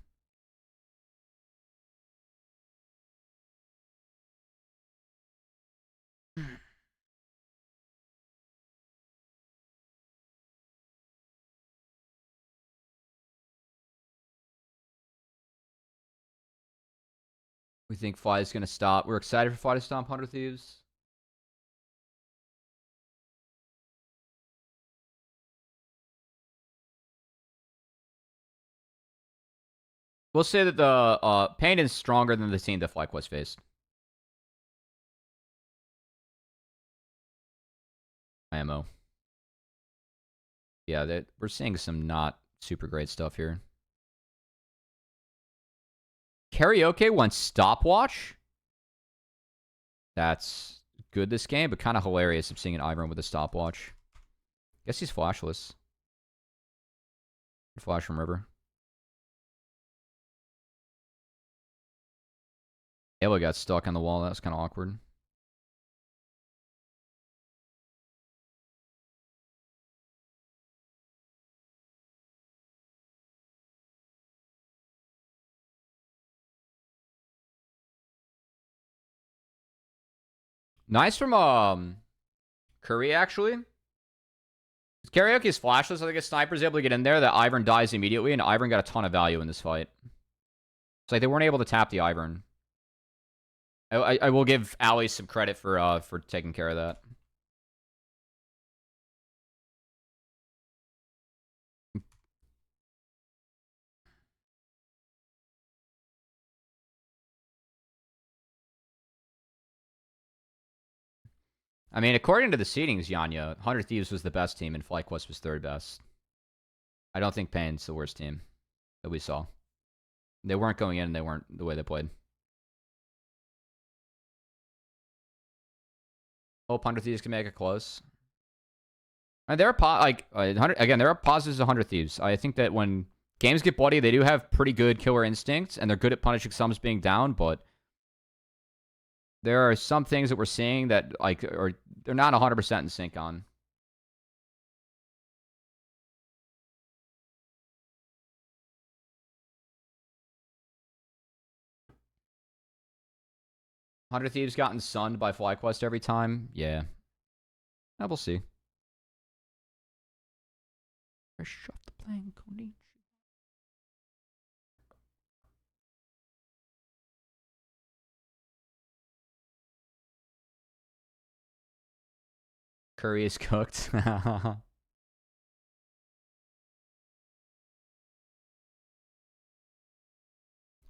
We think Fly is going to stop. We're excited for Fly to stomp 100 Thieves. We'll say that the Pain is stronger than the team that FlyQuest faced. IMO. Yeah, we're seeing some not super great stuff here. Karaoke went stopwatch. That's good this game, but kind of hilarious. I'm seeing an Ivern with a stopwatch. Guess he's flashless. Flash from River. Elo got stuck on the wall. That was kind of awkward. Nice from Curry, actually. Karaoke is flashless. I think a sniper's able to get in there. That Ivern dies immediately, and Ivern got a ton of value in this fight. It's like they weren't able to tap the Ivern. I will give Ali some credit for taking care of that. I mean, according to the seedings, Yanya, 100 Thieves was the best team, and FlyQuest was third best. I don't think Pain's the worst team that we saw. They weren't going in, and they weren't the way they played. Hope 100 Thieves can make it close. And there are again, there are positives to 100 Thieves. I think that when games get bloody, they do have pretty good killer instincts, and they're good at punishing sums being down, but there are some things that we're seeing that they're not 100% in sync on. Hundred Thieves gotten sunned by FlyQuest every time. Yeah, we'll see. Shut the plane, Cody. Curry is cooked.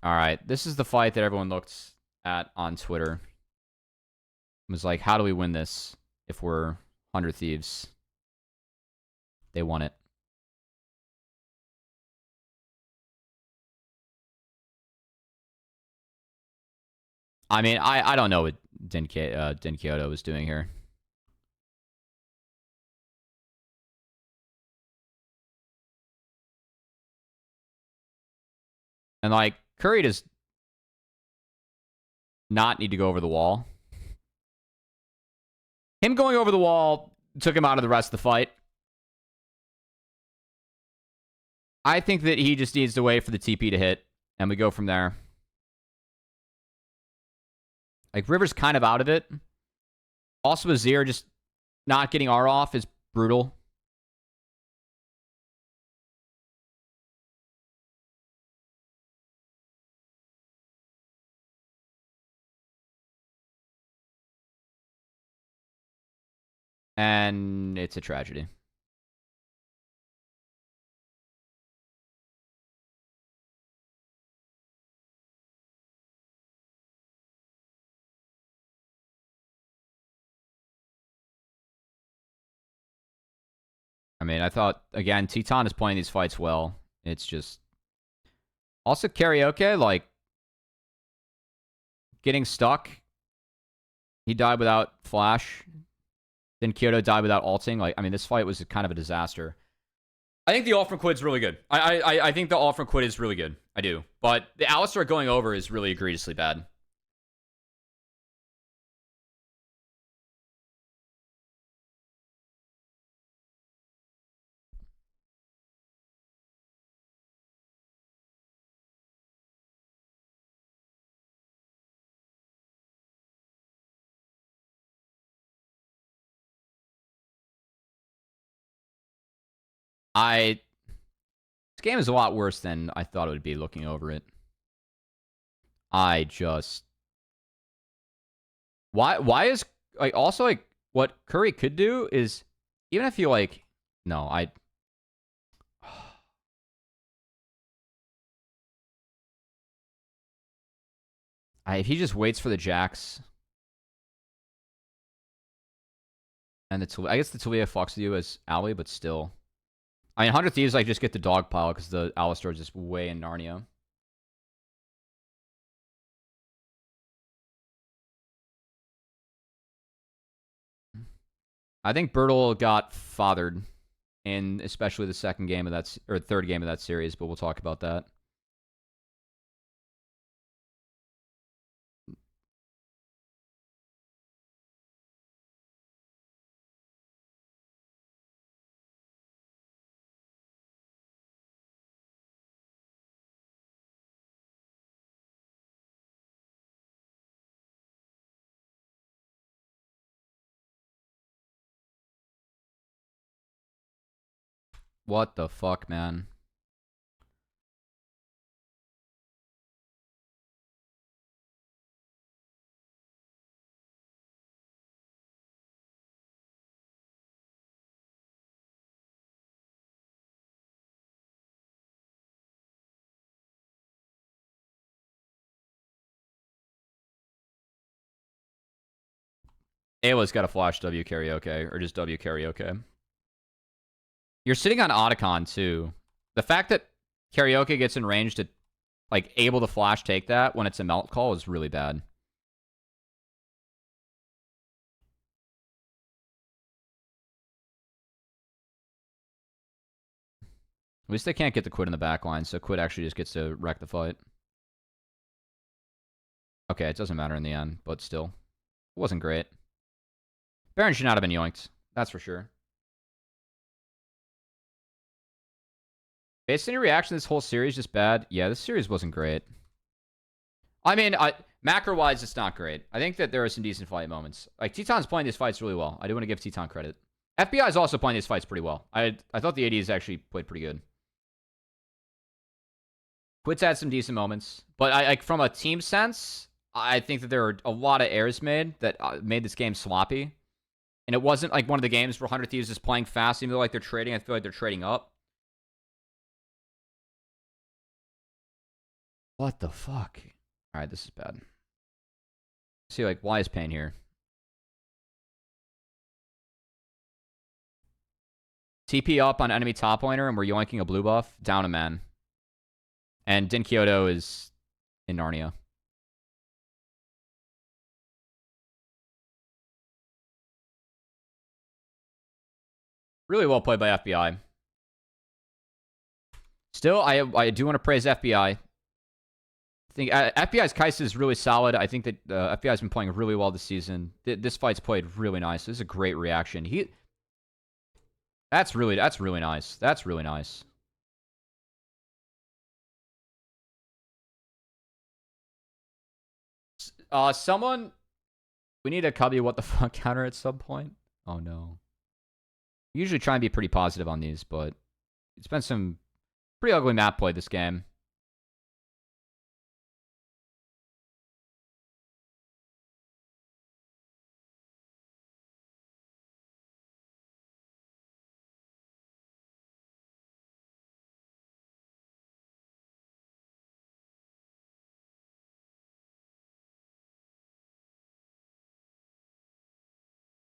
Alright, this is the fight that everyone looked at on Twitter. It was like, how do we win this if we're 100 Thieves? They won it. I mean, I don't know what Din Kyoto was doing here. And, like, Curry does not need to go over the wall. Him going over the wall took him out of the rest of the fight. I think that he just needs to wait for the TP to hit, and we go from there. Like, River's kind of out of it. Also, Azir just not getting R off is brutal. And it's a tragedy. I mean, I thought, again, Teton is playing these fights well. It's just... Also, Karaoke, like, getting stuck. He died without flash. Then Kyoto died without ulting. Like, I mean, this fight was kind of a disaster. I think the ult from Quid's really good. I think the ult from Quid is really good. I do. But the Alistar going over is really egregiously bad. This game is a lot worse than I thought it would be looking over it. I just... Why is... Like, also, like, what Curry could do is... Even if you, like... No, If he just waits for the jacks. And I guess the Talia fucks with you as Ally, but still. I mean, 100 Thieves, like, just get the dog pile because the Alistar is just way in Narnia. I think Bertle got fathered in especially the second game of that, or third game of that series, but we'll talk about that. What the fuck, man? Ayla's got a flash W karaoke, or just W karaoke. You're sitting on Otacon, too. The fact that karaoke gets in range to, like, able to flash take that when it's a melt call is really bad. At least they can't get the Quid in the backline, so Quid actually just gets to wreck the fight. Okay, it doesn't matter in the end, but still. It wasn't great. Baron should not have been yoinked. That's for sure. Based on your reaction to this whole series, just bad? Yeah, this series wasn't great. I mean, macro-wise, it's not great. I think that there are some decent fight moments. Like, Teton's playing these fights really well. I do want to give Teton credit. FBI is also playing these fights pretty well. I thought the ADs actually played pretty good. Quid's had some decent moments. But like from a team sense, I think that there are a lot of errors made that made this game sloppy. And it wasn't like one of the games where 100 Thieves is playing fast, even though like they're trading. I feel like they're trading up. What the fuck? All right, this is bad. Let's see, like, why is Pain here? TP up on enemy top laner, and we're yoinking a blue buff. Down a man. And Din Kyoto is in Narnia. Really well played by FBI. Still, I do want to praise FBI. I think FBI's Kai'Sa is really solid. I think that FBI's been playing really well this season. This fight's played really nice. This is a great reaction. That's really nice. That's really nice. Someone, we need a Cubby what the fuck counter at some point. Oh no. We usually try and be pretty positive on these, but it's been some pretty ugly map play this game.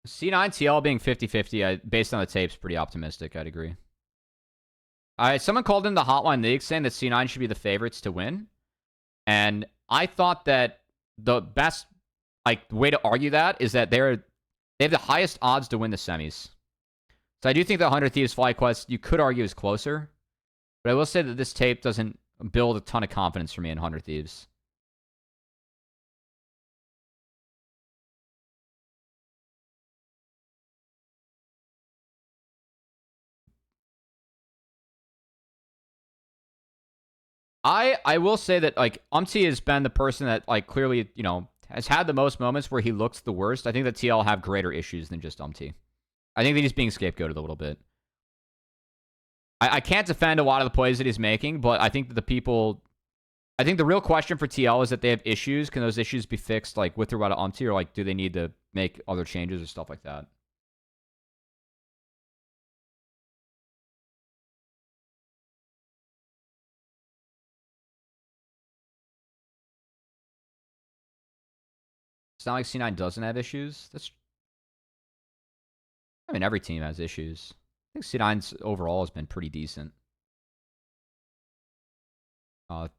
C9 TL being 50-50, based on the tapes, pretty optimistic. I'd agree. Someone called in the Hotline League saying that C9 should be the favorites to win. And I thought that the best way to argue that is that they have the highest odds to win the semis. So I do think that 100 Thieves FlyQuest, you could argue, is closer. But I will say that this tape doesn't build a ton of confidence for me in 100 Thieves. I will say that, like, Umti has been the person that, like, clearly, you know, has had the most moments where he looks the worst. I think that TL have greater issues than just Umti. I think that he's being scapegoated a little bit. I can't defend a lot of the plays that he's making, but I think that I think the real question for TL is that they have issues. Can those issues be fixed, like, with or without Umti, or, like, do they need to make other changes or stuff like that? It's not like C9 doesn't have issues. I mean, every team has issues. I think C9's overall has been pretty decent.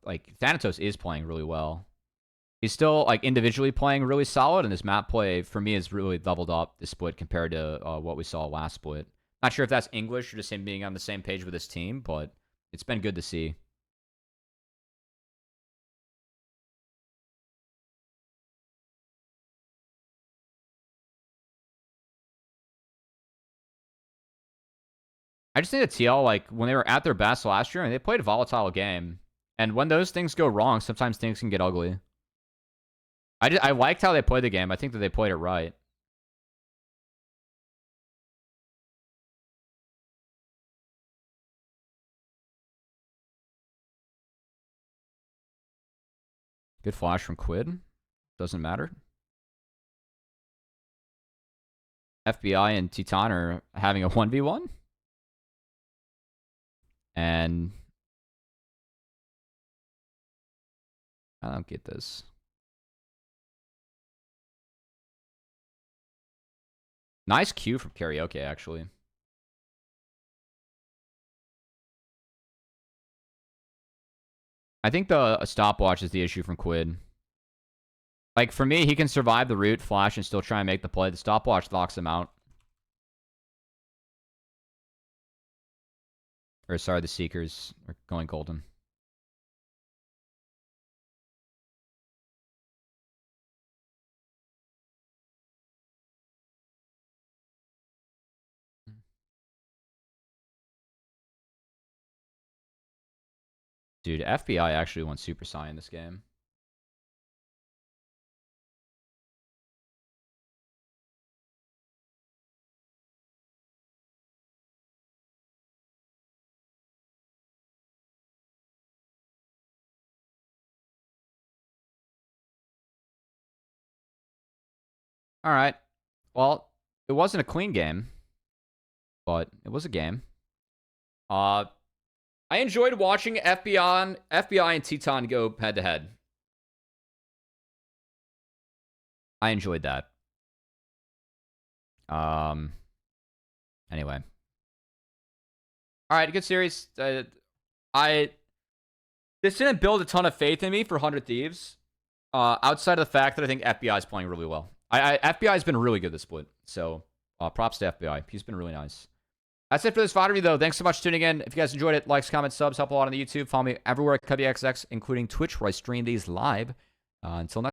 Like, Thanatos is playing really well. He's still, like, individually playing really solid, and his map play, for me, has really leveled up this split compared to what we saw last split. Not sure if that's English or just him being on the same page with his team, but it's been good to see. I just think that TL, like, when they were at their best last year, and they played a volatile game. And when those things go wrong, sometimes things can get ugly. I liked how they played the game. I think that they played it right. Good flash from Quid. Doesn't matter. FBI and Titan are having a 1v1. And I don't get this. Nice Q from Karaoke, actually. I think the stopwatch is the issue from Quid. Like, for me, he can survive the root, flash, and still try and make the play. The stopwatch locks him out. Or, sorry, the Seekers are going golden. Dude, FBI actually won Super Saiyan this game. All right. Well, it wasn't a clean game, but it was a game. I enjoyed watching FBI and Teton go head to head. I enjoyed that. Anyway. All right, good series. This didn't build a ton of faith in me for 100 Thieves. Outside of the fact that I think FBI is playing really well. FBI has been really good this split. So, props to FBI. He's been really nice. That's it for this VoD review, though. Thanks so much for tuning in. If you guys enjoyed it, likes, comments, subs help a lot on the YouTube. Follow me everywhere at CubbyXX, including Twitch, where I stream these live. Until next